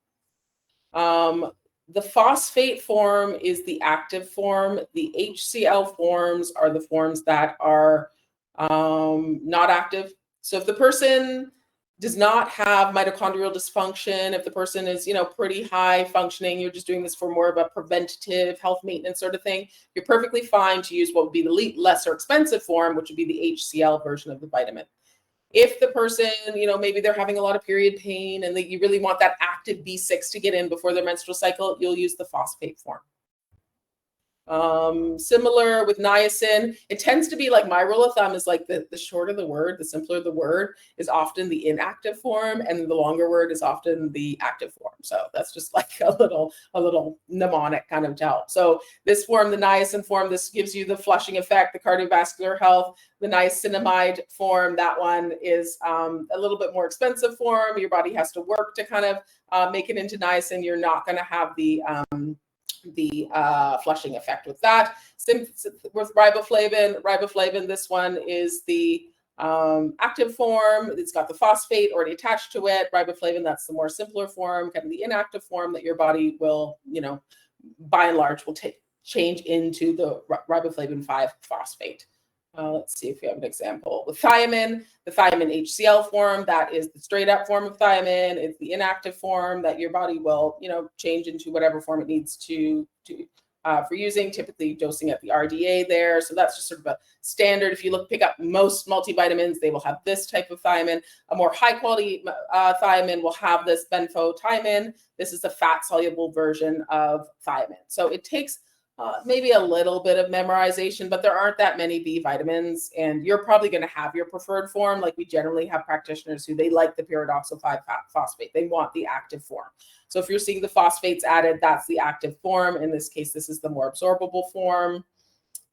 [SPEAKER 1] The phosphate form is the active form. The HCl forms are the forms that are not active. So if the person does not have mitochondrial dysfunction, if the person is, pretty high functioning, you're just doing this for more of a preventative health maintenance sort of thing, you're perfectly fine to use what would be the lesser expensive form, which would be the HCl version of the vitamin. If the person, maybe they're having a lot of period pain and you really want that active B6 to get in before their menstrual cycle, you'll use the phosphate form. Similar with niacin, it tends to be like my rule of thumb is like the shorter the word, the simpler the word is often the inactive form, and the longer word is often the active form. So that's just like a little mnemonic kind of to help. So this form, the niacin form, this gives you the flushing effect, the cardiovascular health. The niacinamide form, that one is a little bit more expensive form. Your body has to work to kind of make it into niacin. You're not going to have the flushing effect with that. With riboflavin, this one is the active form. It's got the phosphate already attached to it. Riboflavin, that's the more simpler form, kind of the inactive form that your body will, by and large, will change into the riboflavin 5 phosphate. Let's see if we have an example. With thiamine, the thiamine HCl form, that is the straight up form of thiamine. It's the inactive form that your body will, change into whatever form it needs to for using, typically dosing at the RDA there. So that's just sort of a standard. If you pick up most multivitamins, they will have this type of thiamine. A more high quality thiamine will have this benfotiamine. This is the fat soluble version of thiamine. So it takes maybe a little bit of memorization, but there aren't that many B vitamins, and you're probably going to have your preferred form. Like we generally have practitioners who they like the pyridoxal 5-phosphate. They want the active form. So if you're seeing the phosphates added, that's the active form. In this case, this is the more absorbable form.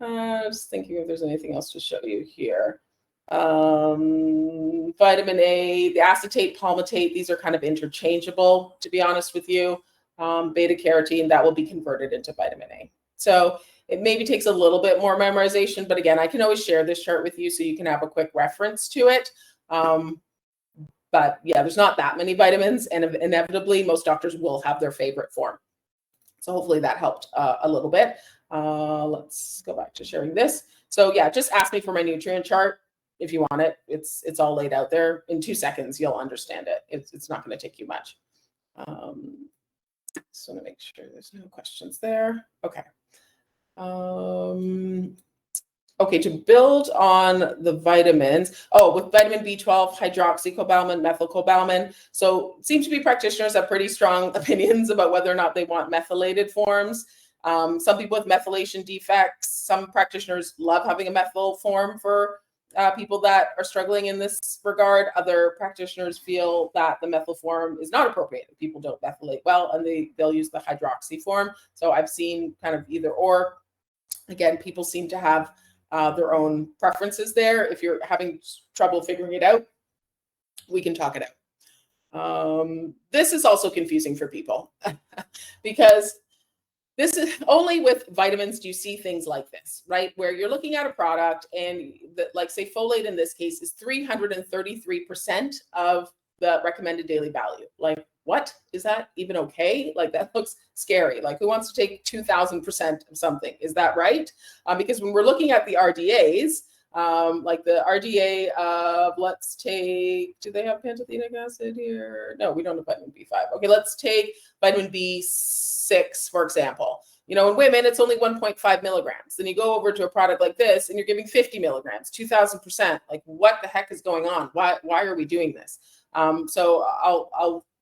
[SPEAKER 1] Just thinking if there's anything else to show you here. Vitamin A, the acetate, palmitate, these are kind of interchangeable, to be honest with you. Beta carotene, that will be converted into vitamin A. So it maybe takes a little bit more memorization, but again, I can always share this chart with you so you can have a quick reference to it. But yeah, there's not that many vitamins, and inevitably most doctors will have their favorite form. So hopefully that helped a little bit. Let's go back to sharing this. So yeah, just ask me for my nutrient chart if you want it. It's all laid out there. In 2 seconds, you'll understand it. It's not going to take you much. Just want to make sure there's no questions there. Okay. Okay, to build on the vitamins, with vitamin B12, hydroxycobalamin, methylcobalamin. So it seems to be practitioners have pretty strong opinions about whether or not they want methylated forms. Some people with methylation defects, some practitioners love having a methyl form for people that are struggling in this regard. Other practitioners feel that the methyl form is not appropriate. People don't methylate well, and they'll use the hydroxy form. So I've seen kind of either or. Again, people seem to have their own preferences there. If you're having trouble figuring it out, we can talk it out. This is also confusing for people because this is only with vitamins do you see things like this, right? Where you're looking at a product and like say folate in this case is 333% of the recommended daily value. Like, what is that even okay? Like, that looks scary. Like, who wants to take 2000% of something? Is that right? Because when we're looking at the RDAs, like the RDA of, let's take, do they have pantothenic acid here? No, we don't have vitamin B5. Okay, let's take vitamin B6, for example. You know, in women, it's only 1.5 milligrams. Then you go over to a product like this and you're giving 50 milligrams, 2000%. Like, what the heck is going on? Why are we doing this? So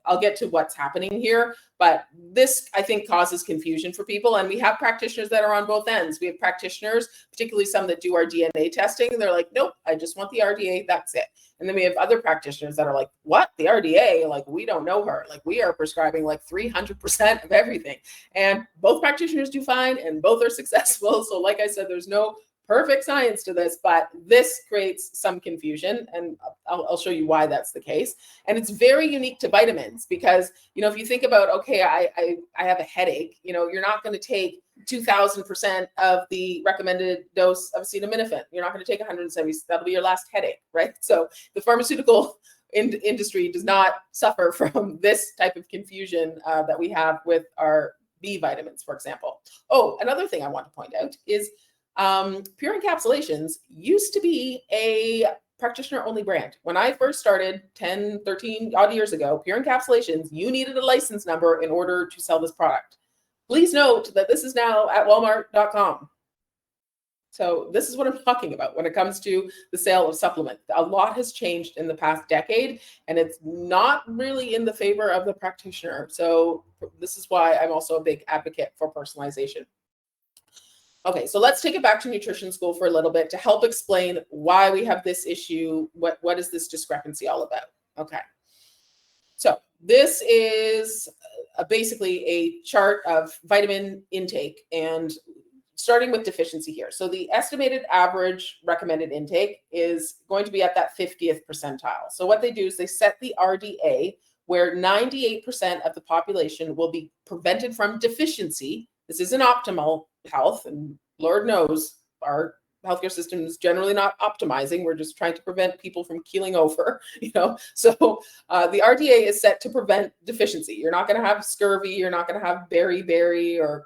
[SPEAKER 1] I'll get to what's happening here, but this, I think, causes confusion for people. And we have practitioners that are on both ends. We have practitioners, particularly some that do our DNA testing, and they're like, nope, I just want the RDA, that's it. And then we have other practitioners that are like, what, the RDA? Like, we don't know her. Like, we are prescribing like 300% of everything. And both practitioners do fine and both are successful. So like I said, there's no perfect science to this, but this creates some confusion, and I'll show you why that's the case. And it's very unique to vitamins because, you know, if you think about, okay, I have a headache, you know, you're not going to take 2000% of the recommended dose of acetaminophen. You're not going to take 170. That'll be your last headache, right? So the pharmaceutical industry does not suffer from this type of confusion that we have with our B vitamins, for example. Oh, another thing I want to point out is Pure Encapsulations used to be a practitioner-only brand. When I first started 10, 13 odd years ago, Pure Encapsulations, you needed a license number in order to sell this product. Please note that this is now at walmart.com. So this is what I'm talking about when it comes to the sale of supplement. A lot has changed in the past decade, and it's not really in the favor of the practitioner. So this is why I'm also a big advocate for personalization. Okay, so let's take it back to nutrition school for a little bit to help explain why we have this issue. What is this discrepancy all about? Okay, so this is basically a chart of vitamin intake and starting with deficiency here. So the estimated average recommended intake is going to be at that 50th percentile. So what they do is they set the RDA where 98% of the population will be prevented from deficiency. This isn't optimal health, and Lord knows our healthcare system is generally not optimizing. We're just trying to prevent people from keeling over, you know. So the RDA is set to prevent deficiency. You're not going to have scurvy. You're not going to have beriberi or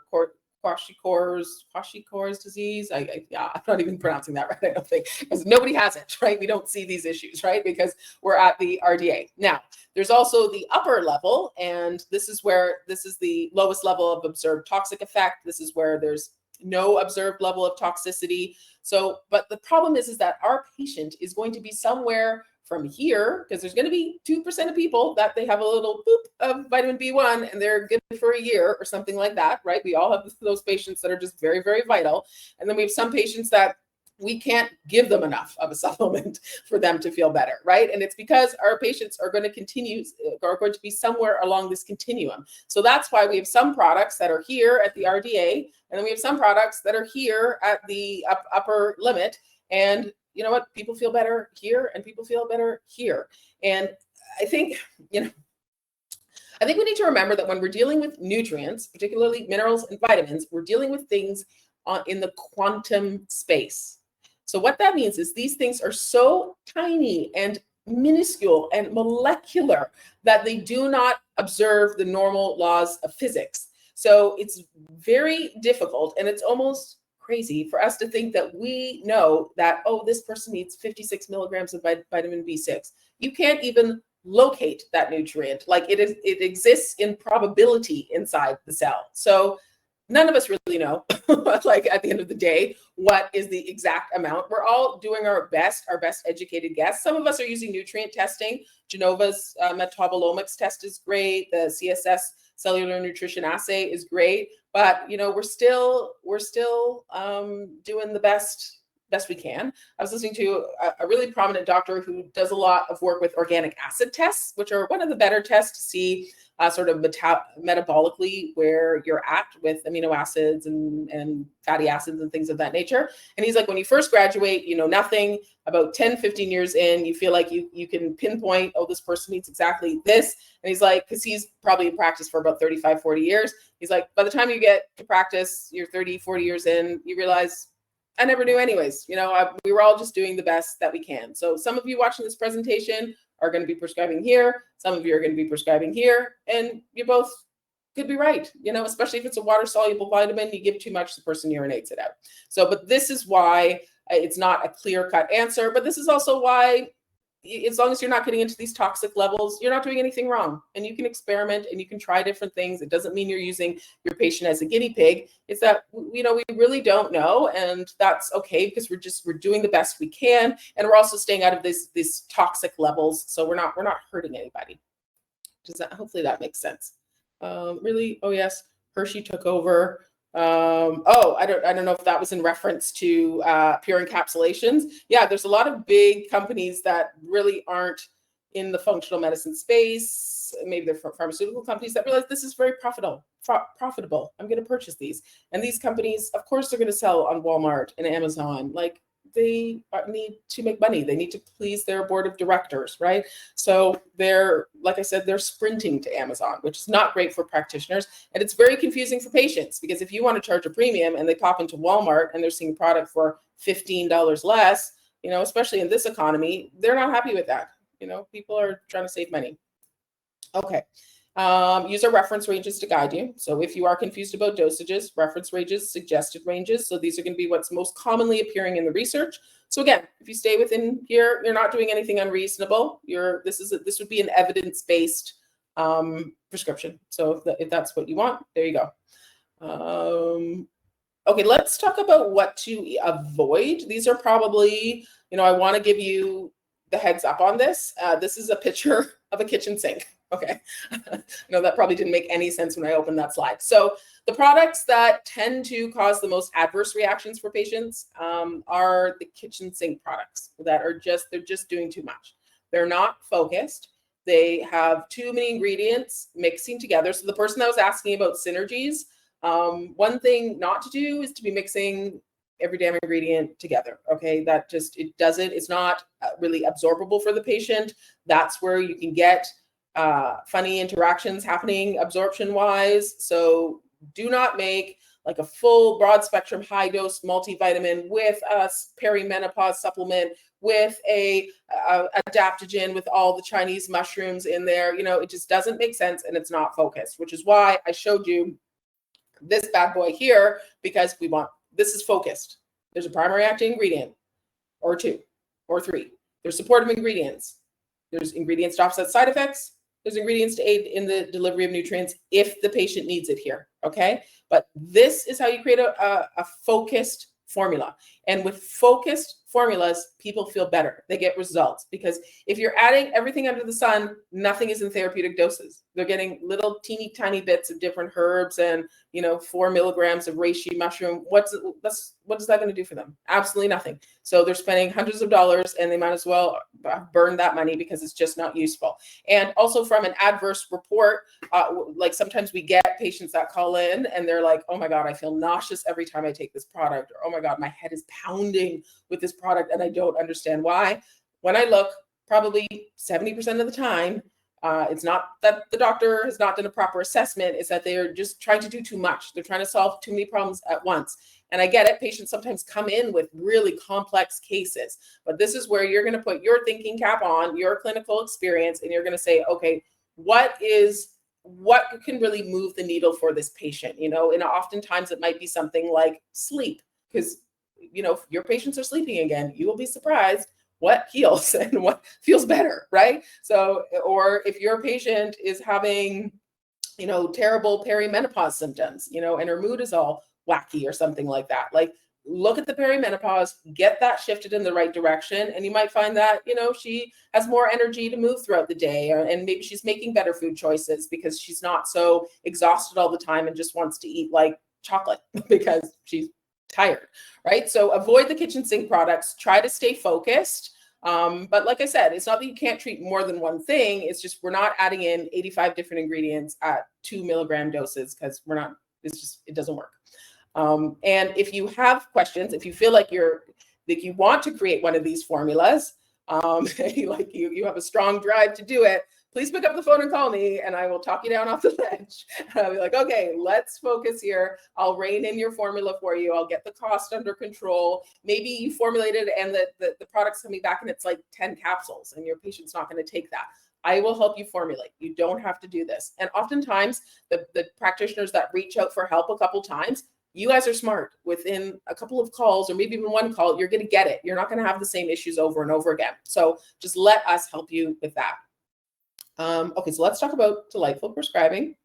[SPEAKER 1] Kwashiorkor's disease. Yeah, I'm not even pronouncing that right, I don't think, because nobody has it, right? We don't see these issues, right? Because we're at the RDA. Now, there's also the upper level, and this is the lowest level of observed toxic effect. This is where there's no observed level of toxicity. So, but the problem is that our patient is going to be somewhere from here, because there's going to be 2% of people that they have a little boop of vitamin B1 and they're good for a year or something like that, right? We all have those patients that are just very, very vital. And then we have some patients that we can't give them enough of a supplement for them to feel better, right? And it's because our patients are going to be somewhere along this continuum. So that's why we have some products that are here at the RDA, and then we have some products that are here at the upper limit. And you know what? People feel better here and people feel better here. And I think, you know, I think we need to remember that when we're dealing with nutrients, particularly minerals and vitamins, we're dealing with things in the quantum space. So what that means is these things are so tiny and minuscule and molecular that they do not observe the normal laws of physics. So it's very difficult, and it's almost crazy for us to think that we know that, oh, this person needs 56 milligrams of vitamin B6. You can't even locate that nutrient. Like it exists in probability inside the cell. So none of us really know, like at the end of the day, what is the exact amount. We're all doing our best educated guess. Some of us are using nutrient testing. Genova's metabolomics test is great. The CSS cellular nutrition assay is great, but we're still doing the best we can. I was listening to a really prominent doctor who does a lot of work with organic acid tests, which are one of the better tests to see sort of metabolically where you're at with amino acids and fatty acids and things of that nature. And he's like, when you first graduate, you know nothing. About 10, 15 years in, you feel like you can pinpoint, oh, this person needs exactly this. And he's like, because he's probably in practice for about 35, 40 years. He's like, by the time you get to practice, you're 30, 40 years in, you realize, I never knew anyways. We were all just doing the best that we can. So some of you watching this presentation are going to be prescribing here. Some of you are going to be prescribing here. And you both could be right, especially if it's a water-soluble vitamin, you give too much, the person urinates it out. So, but this is why it's not a clear-cut answer. But this is also why, as long as you're not getting into these toxic levels, you're not doing anything wrong. And you can experiment and you can try different things. It doesn't mean you're using your patient as a guinea pig. It's that, we really don't know. And that's okay, because we're doing the best we can. And we're also staying out of these toxic levels. So we're not hurting anybody. Hopefully that makes sense. Really? Oh yes. Hershey took over. I don't know if that was in reference to pure encapsulations. Yeah, there's a lot of big companies that really aren't in the functional medicine space. Maybe they're pharmaceutical companies that realize this is very profitable. I'm going to purchase these. And these companies, of course, they're going to sell on Walmart and Amazon. Like, they need to make money. They need to please their board of directors, right? So like I said, they're sprinting to Amazon, which is not great for practitioners. And it's very confusing for patients, because if you want to charge a premium and they pop into Walmart and they're seeing a product for $15 less, especially in this economy, they're not happy with that. People are trying to save money. Okay. Use our reference ranges to guide you. So if you are confused about dosages, reference ranges, suggested ranges. So these are going to be what's most commonly appearing in the research. So again, if you stay within here, you're not doing anything unreasonable. This would be an evidence-based prescription. So if that's what you want, there you go. Okay, let's talk about what to avoid. These are probably, I want to give you the heads up on this. This is a picture of a kitchen sink. Okay, that probably didn't make any sense when I opened that slide. So the products that tend to cause the most adverse reactions for patients are the kitchen sink products that they're just doing too much. They're not focused. They have too many ingredients mixing together. So the person that was asking about synergies, one thing not to do is to be mixing every damn ingredient together. Okay, it's not really absorbable for the patient. That's where you can get funny interactions happening absorption wise. So do not make like a full broad spectrum high dose multivitamin with a perimenopause supplement with a adaptogen with all the Chinese mushrooms in there. It just doesn't make sense, and it's not focused, which is why I showed you this bad boy here, because this is focused. There's a primary active ingredient or two or three. There's supportive ingredients. There's ingredients to offset side effects. There's ingredients to aid in the delivery of nutrients if the patient needs it here, okay? But this is how you create a focused formula. And with focused formulas, people feel better. They get results, because if you're adding everything under the sun, nothing is in therapeutic doses. They're getting little teeny tiny bits of different herbs and 4 milligrams of reishi mushroom. What is that going to do for them? Absolutely nothing. So they're spending hundreds of dollars, and they might as well burn that money, because it's just not useful. And also, from an adverse report, like sometimes we get patients that call in and they're like, oh my God, I feel nauseous every time I take this product. Or, oh my God, my head is pounding with this product and I don't understand why. When I look, probably 70% of the time, it's not that the doctor has not done a proper assessment. It's that they're just trying to do too much. They're trying to solve too many problems at once. And I get it. Patients sometimes come in with really complex cases, but this is where you're going to put your thinking cap on, your clinical experience, and you're going to say, okay, what can really move the needle for this patient? And oftentimes it might be something like sleep, because if your patients are sleeping again, you will be surprised what heals and what feels better, right? So, or if your patient is having, terrible perimenopause symptoms, and her mood is all wacky or something like that, like look at the perimenopause, get that shifted in the right direction. And you might find that, she has more energy to move throughout the day, and maybe she's making better food choices because she's not so exhausted all the time and just wants to eat like chocolate because she's tired, right? So avoid the kitchen sink products, try to stay focused. But like I said, it's not that you can't treat more than one thing. It's just, we're not adding in 85 different ingredients at 2 milligram doses because it doesn't work. And if you have questions, if you feel like you want to create one of these formulas, you have a strong drive to do it, please pick up the phone and call me, and I will talk you down off the ledge. I'll be like, okay, let's focus here. I'll rein in your formula for you. I'll get the cost under control. Maybe you formulated and the product's coming back and it's like 10 capsules and your patient's not going to take that. I will help you formulate. You don't have to do this. And oftentimes the practitioners that reach out for help a couple times, you guys are smart. Within a couple of calls or maybe even one call, you're going to get it. You're not going to have the same issues over and over again. So just let us help you with that. Okay, so let's talk about delightful prescribing,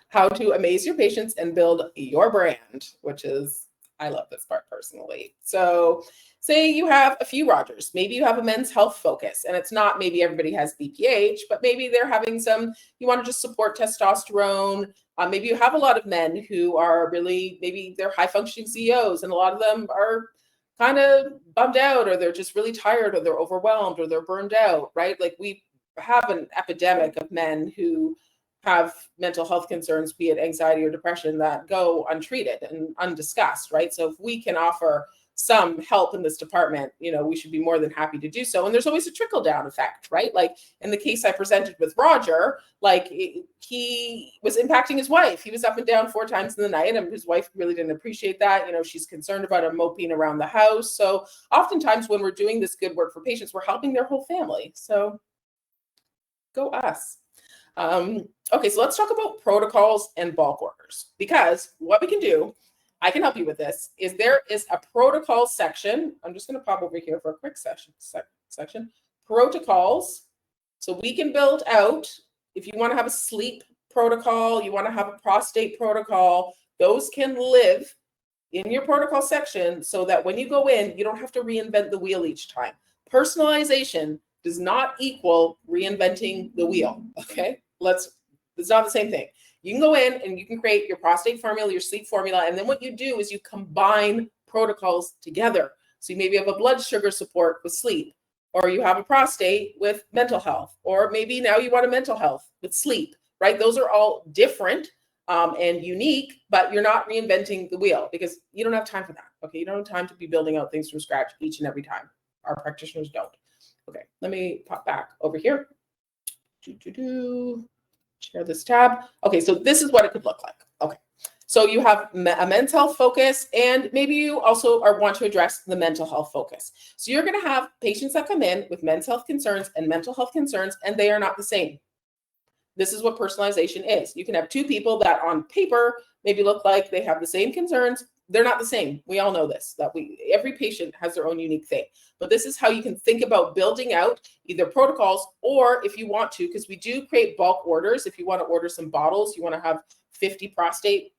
[SPEAKER 1] how to amaze your patients and build your brand, I love this part personally. So say you have a few Rogers, maybe you have a men's health focus, and it's not maybe everybody has BPH, but maybe they're having you want to just support testosterone. Maybe you have a lot of men who are maybe they're high functioning CEOs, and a lot of them are kind of bummed out, or they're just really tired, or they're overwhelmed, or they're burned out, right? Like we have an epidemic of men who have mental health concerns, be it anxiety or depression, that go untreated and undiscussed, right? So if we can offer some help in this department, we should be more than happy to do so. And there's always a trickle down effect, right? Like in the case I presented with Roger, he was impacting his wife. He was up and down 4 times in the night, and his wife really didn't appreciate that. She's concerned about him moping around the house. So oftentimes when we're doing this good work for patients, we're helping their whole family. So go us. Okay, so let's talk about protocols and bulk orders, because what we can do, I can help you with this, is there is a protocol section. I'm just going to pop over here for a quick section. Protocols. So we can build out, if you want to have a sleep protocol, you want to have a prostate protocol, those can live in your protocol section so that when you go in, you don't have to reinvent the wheel each time. Personalization does not equal reinventing the wheel, okay? It's not the same thing. You can go in and you can create your prostate formula, your sleep formula, and then what you do is you combine protocols together. So you maybe have a blood sugar support with sleep, or you have a prostate with mental health, or maybe now you want a mental health with sleep, right? Those are all different and unique, but you're not reinventing the wheel because you don't have time for that, okay? You don't have time to be building out things from scratch each and every time. Our practitioners don't. Okay, let me pop back over here. Share this tab. Okay, so this is what it could look like. Okay, so you have a men's health focus, and maybe you also want to address the mental health focus. So you're going to have patients that come in with men's health concerns and mental health concerns, and they are not the same. This is what personalization is. You can have 2 people that on paper maybe look like they have the same concerns. They're not the same. We all know this, that every patient has their own unique thing. But this is how you can think about building out either protocols, or if you want to, because we do create bulk orders. If you want to order some bottles, you want to have 50 prostate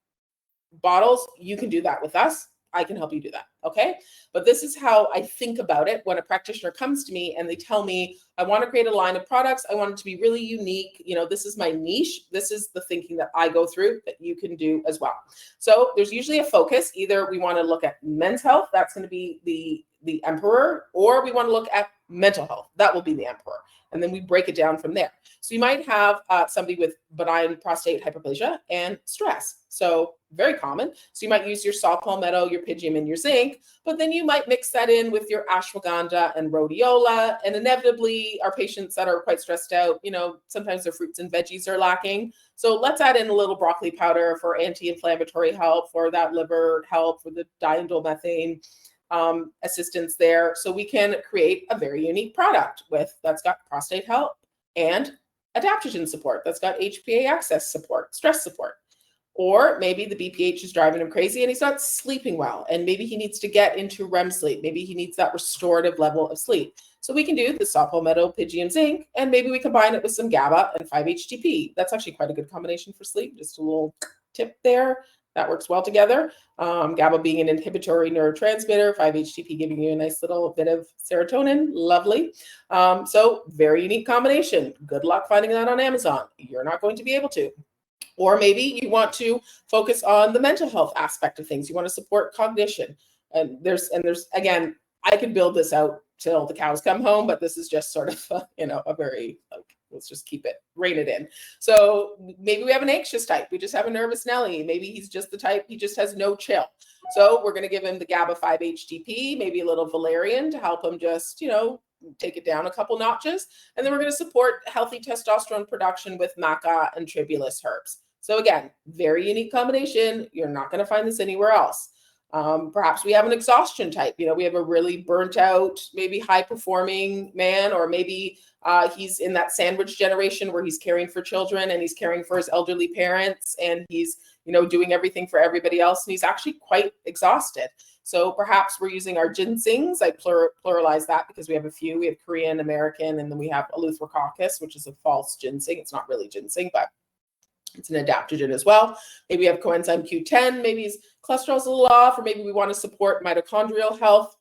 [SPEAKER 1] bottles, you can do that with us. I can help you do that, okay? But this is how I think about it when a practitioner comes to me and they tell me, I want to create a line of products. I want it to be really unique. This is my niche. This is the thinking that I go through that you can do as well. So there's usually a focus. Either we want to look at men's health, that's going to be the emperor, or we want to look at mental health, that will be the emperor. And then we break it down from there. So you might have somebody with benign prostate hyperplasia and stress. So very common. So you might use your saw palmetto, your pygium, and your zinc, but then you might mix that in with your ashwagandha and rhodiola. And inevitably, our patients that are quite stressed out, sometimes their fruits and veggies are lacking. So let's add in a little broccoli powder for anti-inflammatory help, for that liver help, for the diindolylmethane assistance there. So we can create a very unique product that's got prostate help and adaptogen support, that's got HPA access support, stress support. Or maybe the BPH is driving him crazy and he's not sleeping well, and maybe he needs to get into REM sleep. Maybe he needs that restorative level of sleep. So we can do the saw palmetto, pygium, zinc, and maybe we combine it with some GABA and 5-HTP. That's actually quite a good combination for sleep. Just a little tip there. That works well together. GABA being an inhibitory neurotransmitter, 5-HTP giving you a nice little bit of serotonin. Lovely. So very unique combination. Good luck finding that on Amazon. You're not going to be able to. Or maybe you want to focus on the mental health aspect of things. You want to support cognition. And there's again, I could build this out till the cows come home, but this is just sort of a very let's just rein it in. So maybe we have an anxious type. We just have a nervous Nelly. Maybe he's just the type, he just has no chill. So we're going to give him the GABA 5-HTP, maybe a little valerian to help him just, take it down a couple notches. And then we're going to support healthy testosterone production with maca and tribulus herbs. So again, very unique combination. You're not going to find this anywhere else. Perhaps we have an exhaustion type. We have a really burnt out, maybe high performing man, or maybe he's in that sandwich generation where he's caring for children and he's caring for his elderly parents and he's, doing everything for everybody else. And he's actually quite exhausted. So perhaps we're using our ginsengs. I pluralize that because we have a few. We have Korean, American, and then we have Eleutherococcus, which is a false ginseng. It's not really ginseng, but it's an adaptogen as well. Maybe we have coenzyme Q10. Maybe his cholesterol's a little off, or maybe we want to support mitochondrial health.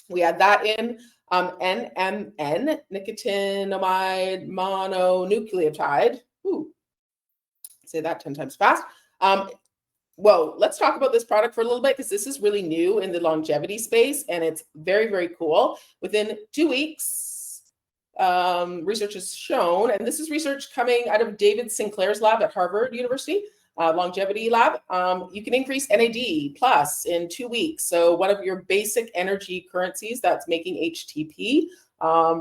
[SPEAKER 1] We add that in. NMN, nicotinamide mononucleotide. Ooh, say that 10 times fast. Well, let's talk about this product for a little bit because this is really new in the longevity space and it's very, very cool. Within 2 weeks, research has shown, and this is research coming out of David Sinclair's lab at Harvard University, longevity lab, you can increase NAD plus in 2 weeks. So one of your basic energy currencies that's making HTP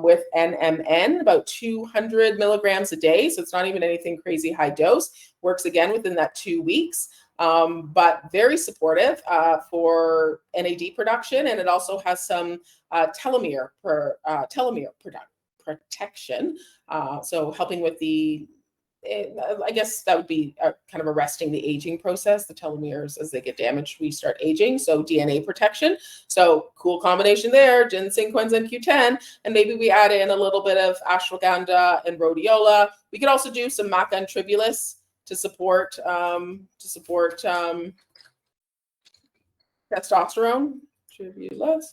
[SPEAKER 1] with NMN, about 200 milligrams a day. So it's not even anything crazy high dose, works again within that 2 weeks. But very supportive for NAD production, and it also has some telomere protection. So helping with I guess that would be kind of arresting the aging process. The telomeres, as they get damaged, we start aging. So DNA protection. So cool combination there. Ginseng, coenzyme Q10, and maybe we add in a little bit of ashwagandha and rhodiola. We could also do some maca and tribulus to support testosterone. Tribulus.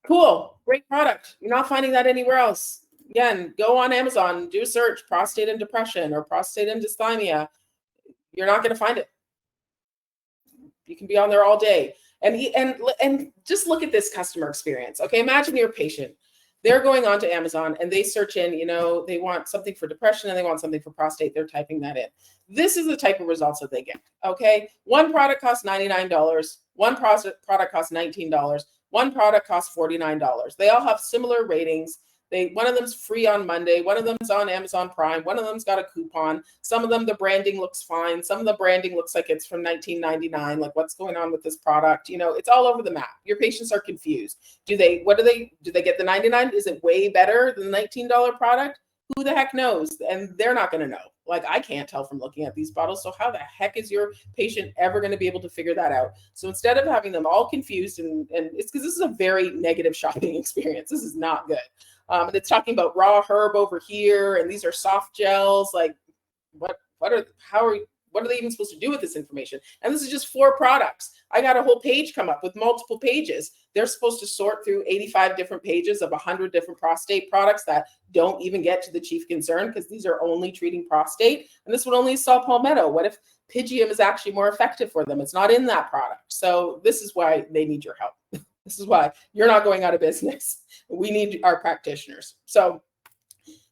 [SPEAKER 1] Cool, great product. You're not finding that anywhere else. Again, go on Amazon, do a search, prostate and depression or prostate and dysthymia. You're not going to find it. You can be on there all day. And just look at this customer experience. Okay, imagine you're a patient. They're going on to Amazon and they search in, they want something for depression and they want something for prostate. They're typing that in. This is the type of results that they get. Okay, one product costs $99. One product costs $19. One product costs $49. They all have similar ratings. One of them's free on Monday. One of them's on Amazon Prime. One of them's got a coupon. Some of them, the branding looks fine. Some of the branding looks like it's from 1999. Like, what's going on with this product? It's all over the map. Your patients are confused. Do they get the 99? Is it way better than the $19 product? Who the heck knows? And they're not going to know. Like, I can't tell from looking at these bottles. So how the heck is your patient ever going to be able to figure that out? So instead of having them all confused, and it's because this is a very negative shopping experience. This is not good. And it's talking about raw herb over here, and these are soft gels. Like, what are they even supposed to do with this information? And this is just 4 products. I got a whole page come up with multiple pages. They're supposed to sort through 85 different pages of 100 different prostate products that don't even get to the chief concern because these are only treating prostate. And this one only is saw palmetto. What if pygium is actually more effective for them? It's not in that product. So this is why they need your help. This is why you're not going out of business. We need our practitioners. So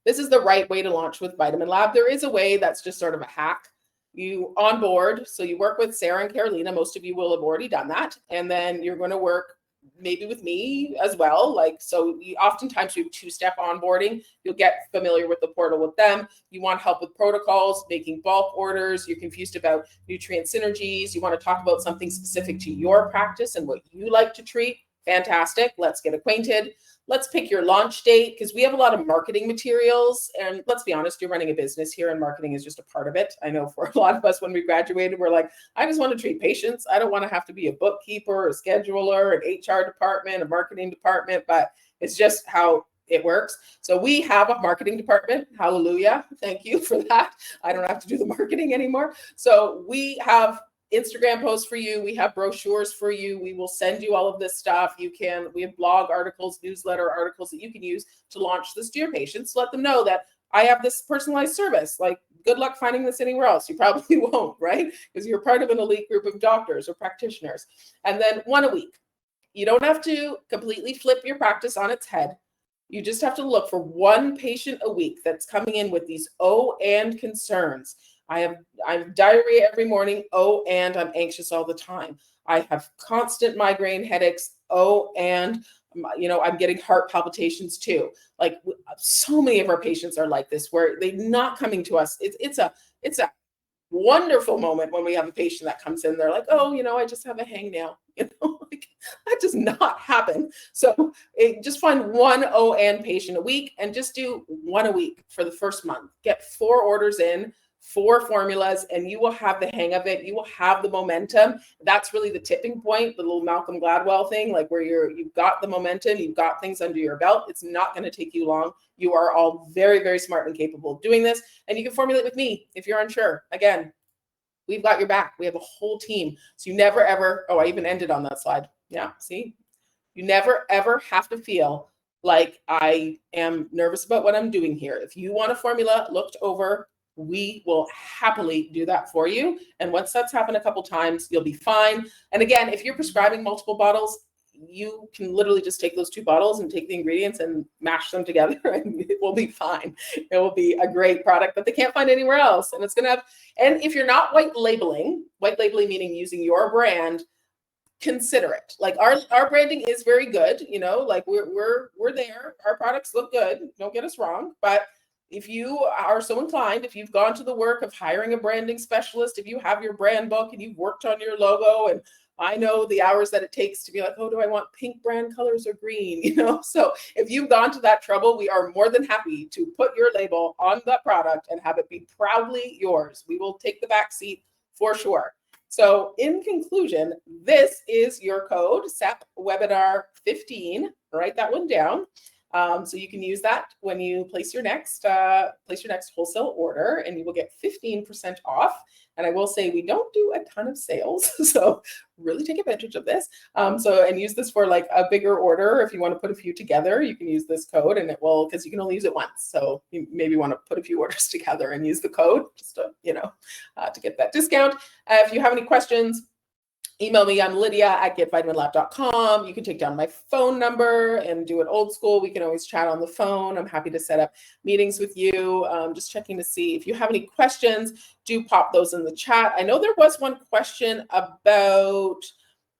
[SPEAKER 1] this is the right way to launch with VitaminLab. There is a way that's just sort of a hack. You onboard, so you work with Sarah and Carolina. Most of you will have already done that. And then you're going to work maybe with me as well. Oftentimes we have 2-step onboarding. You'll get familiar with the portal with them. You want help with protocols, making bulk orders. You're confused about nutrient synergies. You want to talk about something specific to your practice and what you like to treat. Fantastic. Let's get acquainted. Let's pick your launch date because we have a lot of marketing materials. And let's be honest, you're running a business here and marketing is just a part of it. I know for a lot of us when we graduated, we're like, I just want to treat patients. I don't want to have to be a bookkeeper, a scheduler, an HR department, a marketing department, but it's just how it works. So we have a marketing department. Hallelujah. Thank you for that. I don't have to do the marketing anymore. So we have Instagram posts for you. We have brochures for you. We will send you all of this stuff. We have blog articles, newsletter articles that you can use to launch this to your patients. Let them know that I have this personalized service. Like, good luck finding this anywhere else. You probably won't, right? Because you're part of an elite group of doctors or practitioners. And then 1 a week. You don't have to completely flip your practice on its head. You just have to look for 1 patient a week that's coming in with these and concerns. I have diarrhea every morning. And I'm anxious all the time. I have constant migraine headaches. And I'm getting heart palpitations too. Like, so many of our patients are like this, where they're not coming to us. It's a wonderful moment when we have a patient that comes in. They're like, I just have a hangnail. Like, that does not happen. So just find 1 and patient a week and just do 1 a week for the first month. Get 4 orders in, 4 formulas, and you will have the hang of it. You will have the momentum. That's really the tipping point, the little Malcolm Gladwell thing, like where you've got the momentum, you've got things under your belt. It's not going to take you long. You are all very, very smart and capable of doing this. And you can formulate with me if you're unsure. Again, we've got your back. We have a whole team. So you never, ever, I even ended on that slide. Yeah, see? You never, ever have to feel like I am nervous about what I'm doing here. If you want a formula looked over, we will happily do that for you. And once that's happened a couple times, you'll be fine. And again, if you're prescribing multiple bottles, you can literally just take those 2 bottles and take the ingredients and mash them together, and it will be fine. It will be a great product that they can't find anywhere else. And it's going to have, and if you're not white labeling meaning using your brand, consider it. Like, our branding is very good, like we're there. Our products look good. Don't get us wrong. But if you are so inclined, if you've gone to the work of hiring a branding specialist, if you have your brand book and you've worked on your logo, and I know the hours that it takes to be like, do I want pink brand colors or green? So if you've gone to that trouble, we are more than happy to put your label on that product and have it be proudly yours. We will take the back seat for sure. So in conclusion, this is your code, SEP Webinar 15. Write that one down. So you can use that when you place your next wholesale order, and you will get 15% off. And I will say, we don't do a ton of sales, so really take advantage of this. And use this for like a bigger order. If you want to put a few together, you can use this code, and it will, because you can only use it once. So you maybe want to put a few orders together and use the code just to, to get that discount. If you have any questions, email me. I'm Lydia at getvitaminlab.com. You can take down my phone number and do it old school. We can always chat on the phone. I'm happy to set up meetings with you. Just checking to see if you have any questions, do pop those in the chat. I know there was one question about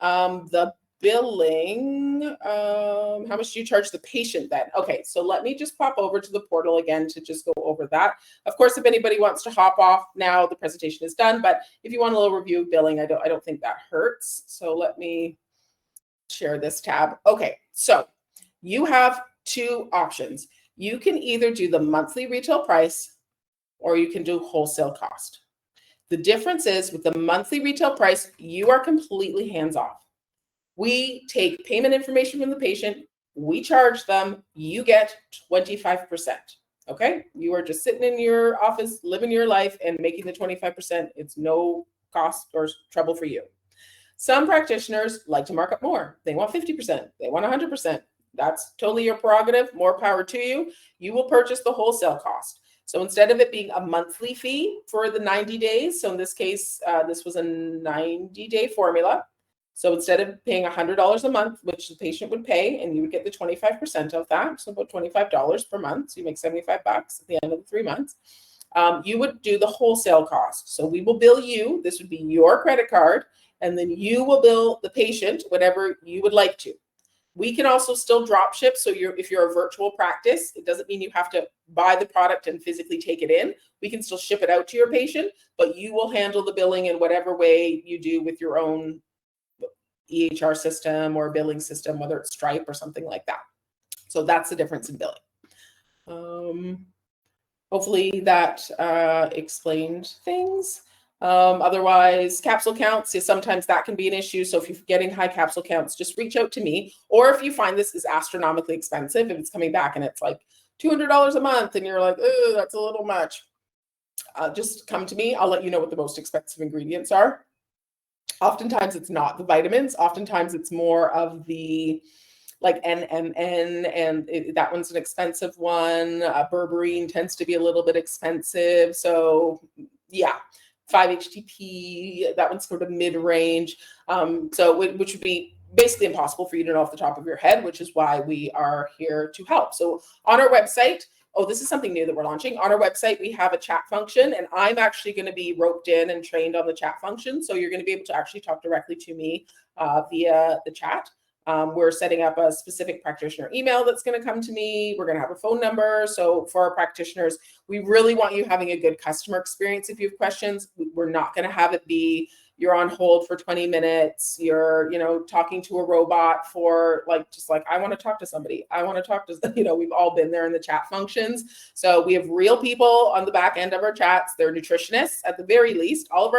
[SPEAKER 1] the billing. How much do you charge the patient then? Okay, so let me just pop over to the portal again to just go over that. Of course, if anybody wants to hop off now, the presentation is done. But if you want a little review of billing, I don't think that hurts. So let me share this tab. Okay, so you have 2 options. You can either do the monthly retail price, or you can do wholesale cost. The difference is, with the monthly retail price, you are completely hands-off. We take payment information from the patient, we charge them, you get 25%. Okay? You are just sitting in your office, living your life, and making the 25%. It's no cost or trouble for you. Some practitioners like to mark up more. They want 50%. They want 100%. That's totally your prerogative. More power to you. You will purchase the wholesale cost. So instead of it being a monthly fee for the 90 days, so in this case, this was a 90-day formula. So instead of paying $100 a month, which the patient would pay, and you would get the 25% of that, so about $25 per month, so you make $75 at the end of the 3 months, you would do the wholesale cost. So we will bill you, this would be your credit card, and then you will bill the patient whatever you would like to. We can also still drop ship. So if you're a virtual practice, it doesn't mean you have to buy the product and physically take it in. We can still ship it out to your patient, but you will handle the billing in whatever way you do with your own EHR system or billing system, whether it's Stripe or something like that. So that's the difference in billing. Hopefully that explained things. Otherwise, capsule counts, sometimes that can be an issue. So if you're getting high capsule counts, just reach out to me. Or if you find this is astronomically expensive, if it's coming back and it's like $200 a month and you're like, oh, that's a little much, just come to me. I'll let you know what the most expensive ingredients are. Oftentimes it's not the vitamins. Oftentimes it's more of the like NMN, and that one's an expensive one. Berberine tends to be a little bit expensive. So yeah, 5-HTP, that one's sort of mid-range. So which would be basically impossible for you to know off the top of your head, which is why we are here to help. So on our website, this is something new that we're launching. On our website, we have a chat function, and I'm actually going to be roped in and trained on the chat function. So you're going to be able to actually talk directly to me via the chat. We're setting up a specific practitioner email that's going to come to me. We're going to have a phone number. So for our practitioners, we really want you having a good customer experience. If you have questions, we're not going to have it be you're on hold for 20 minutes. You're, talking to a robot for I want to talk to somebody. I want to talk to, we've all been there in the chat functions. So we have real people on the back end of our chats. They're nutritionists at the very least. All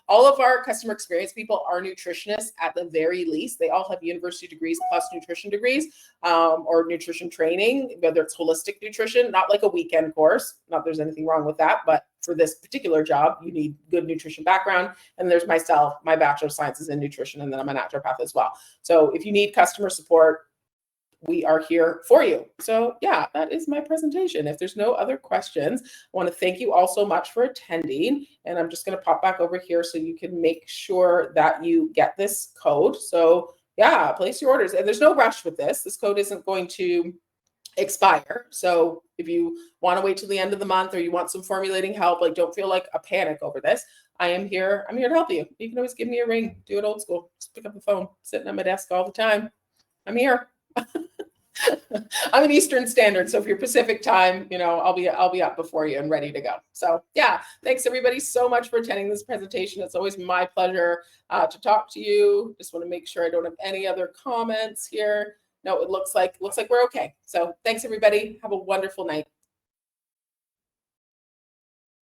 [SPEAKER 1] of our customer experience people are nutritionists at the very least. They all have university degrees plus nutrition degrees, or nutrition training, whether it's holistic nutrition, not like a weekend course. Not that there's anything wrong with that, but for this particular job, you need good nutrition background. And there's myself, my Bachelor of Science is in nutrition, and then I'm a naturopath as well. So if you need customer support, we are here for you. So yeah, that is my presentation. If there's no other questions, I want to thank you all so much for attending. And I'm just going to pop back over here so you can make sure that you get this code. So yeah, place your orders. And there's no rush with this. This code isn't going to expire. So if you want to wait till the end of the month, or you want some formulating help, don't feel like a panic over this. I'm here to help you. You can always give me a ring. Do it old school. Just pick up the phone. Sitting at my desk all the time. I'm here. I'm in Eastern Standard, so if you're Pacific time, I'll be up before you and ready to go. So yeah, thanks everybody so much for attending this presentation. It's always my pleasure to talk to you. Just want to make sure I don't have any other comments here. No, it looks like we're okay. So thanks everybody. Have a wonderful night.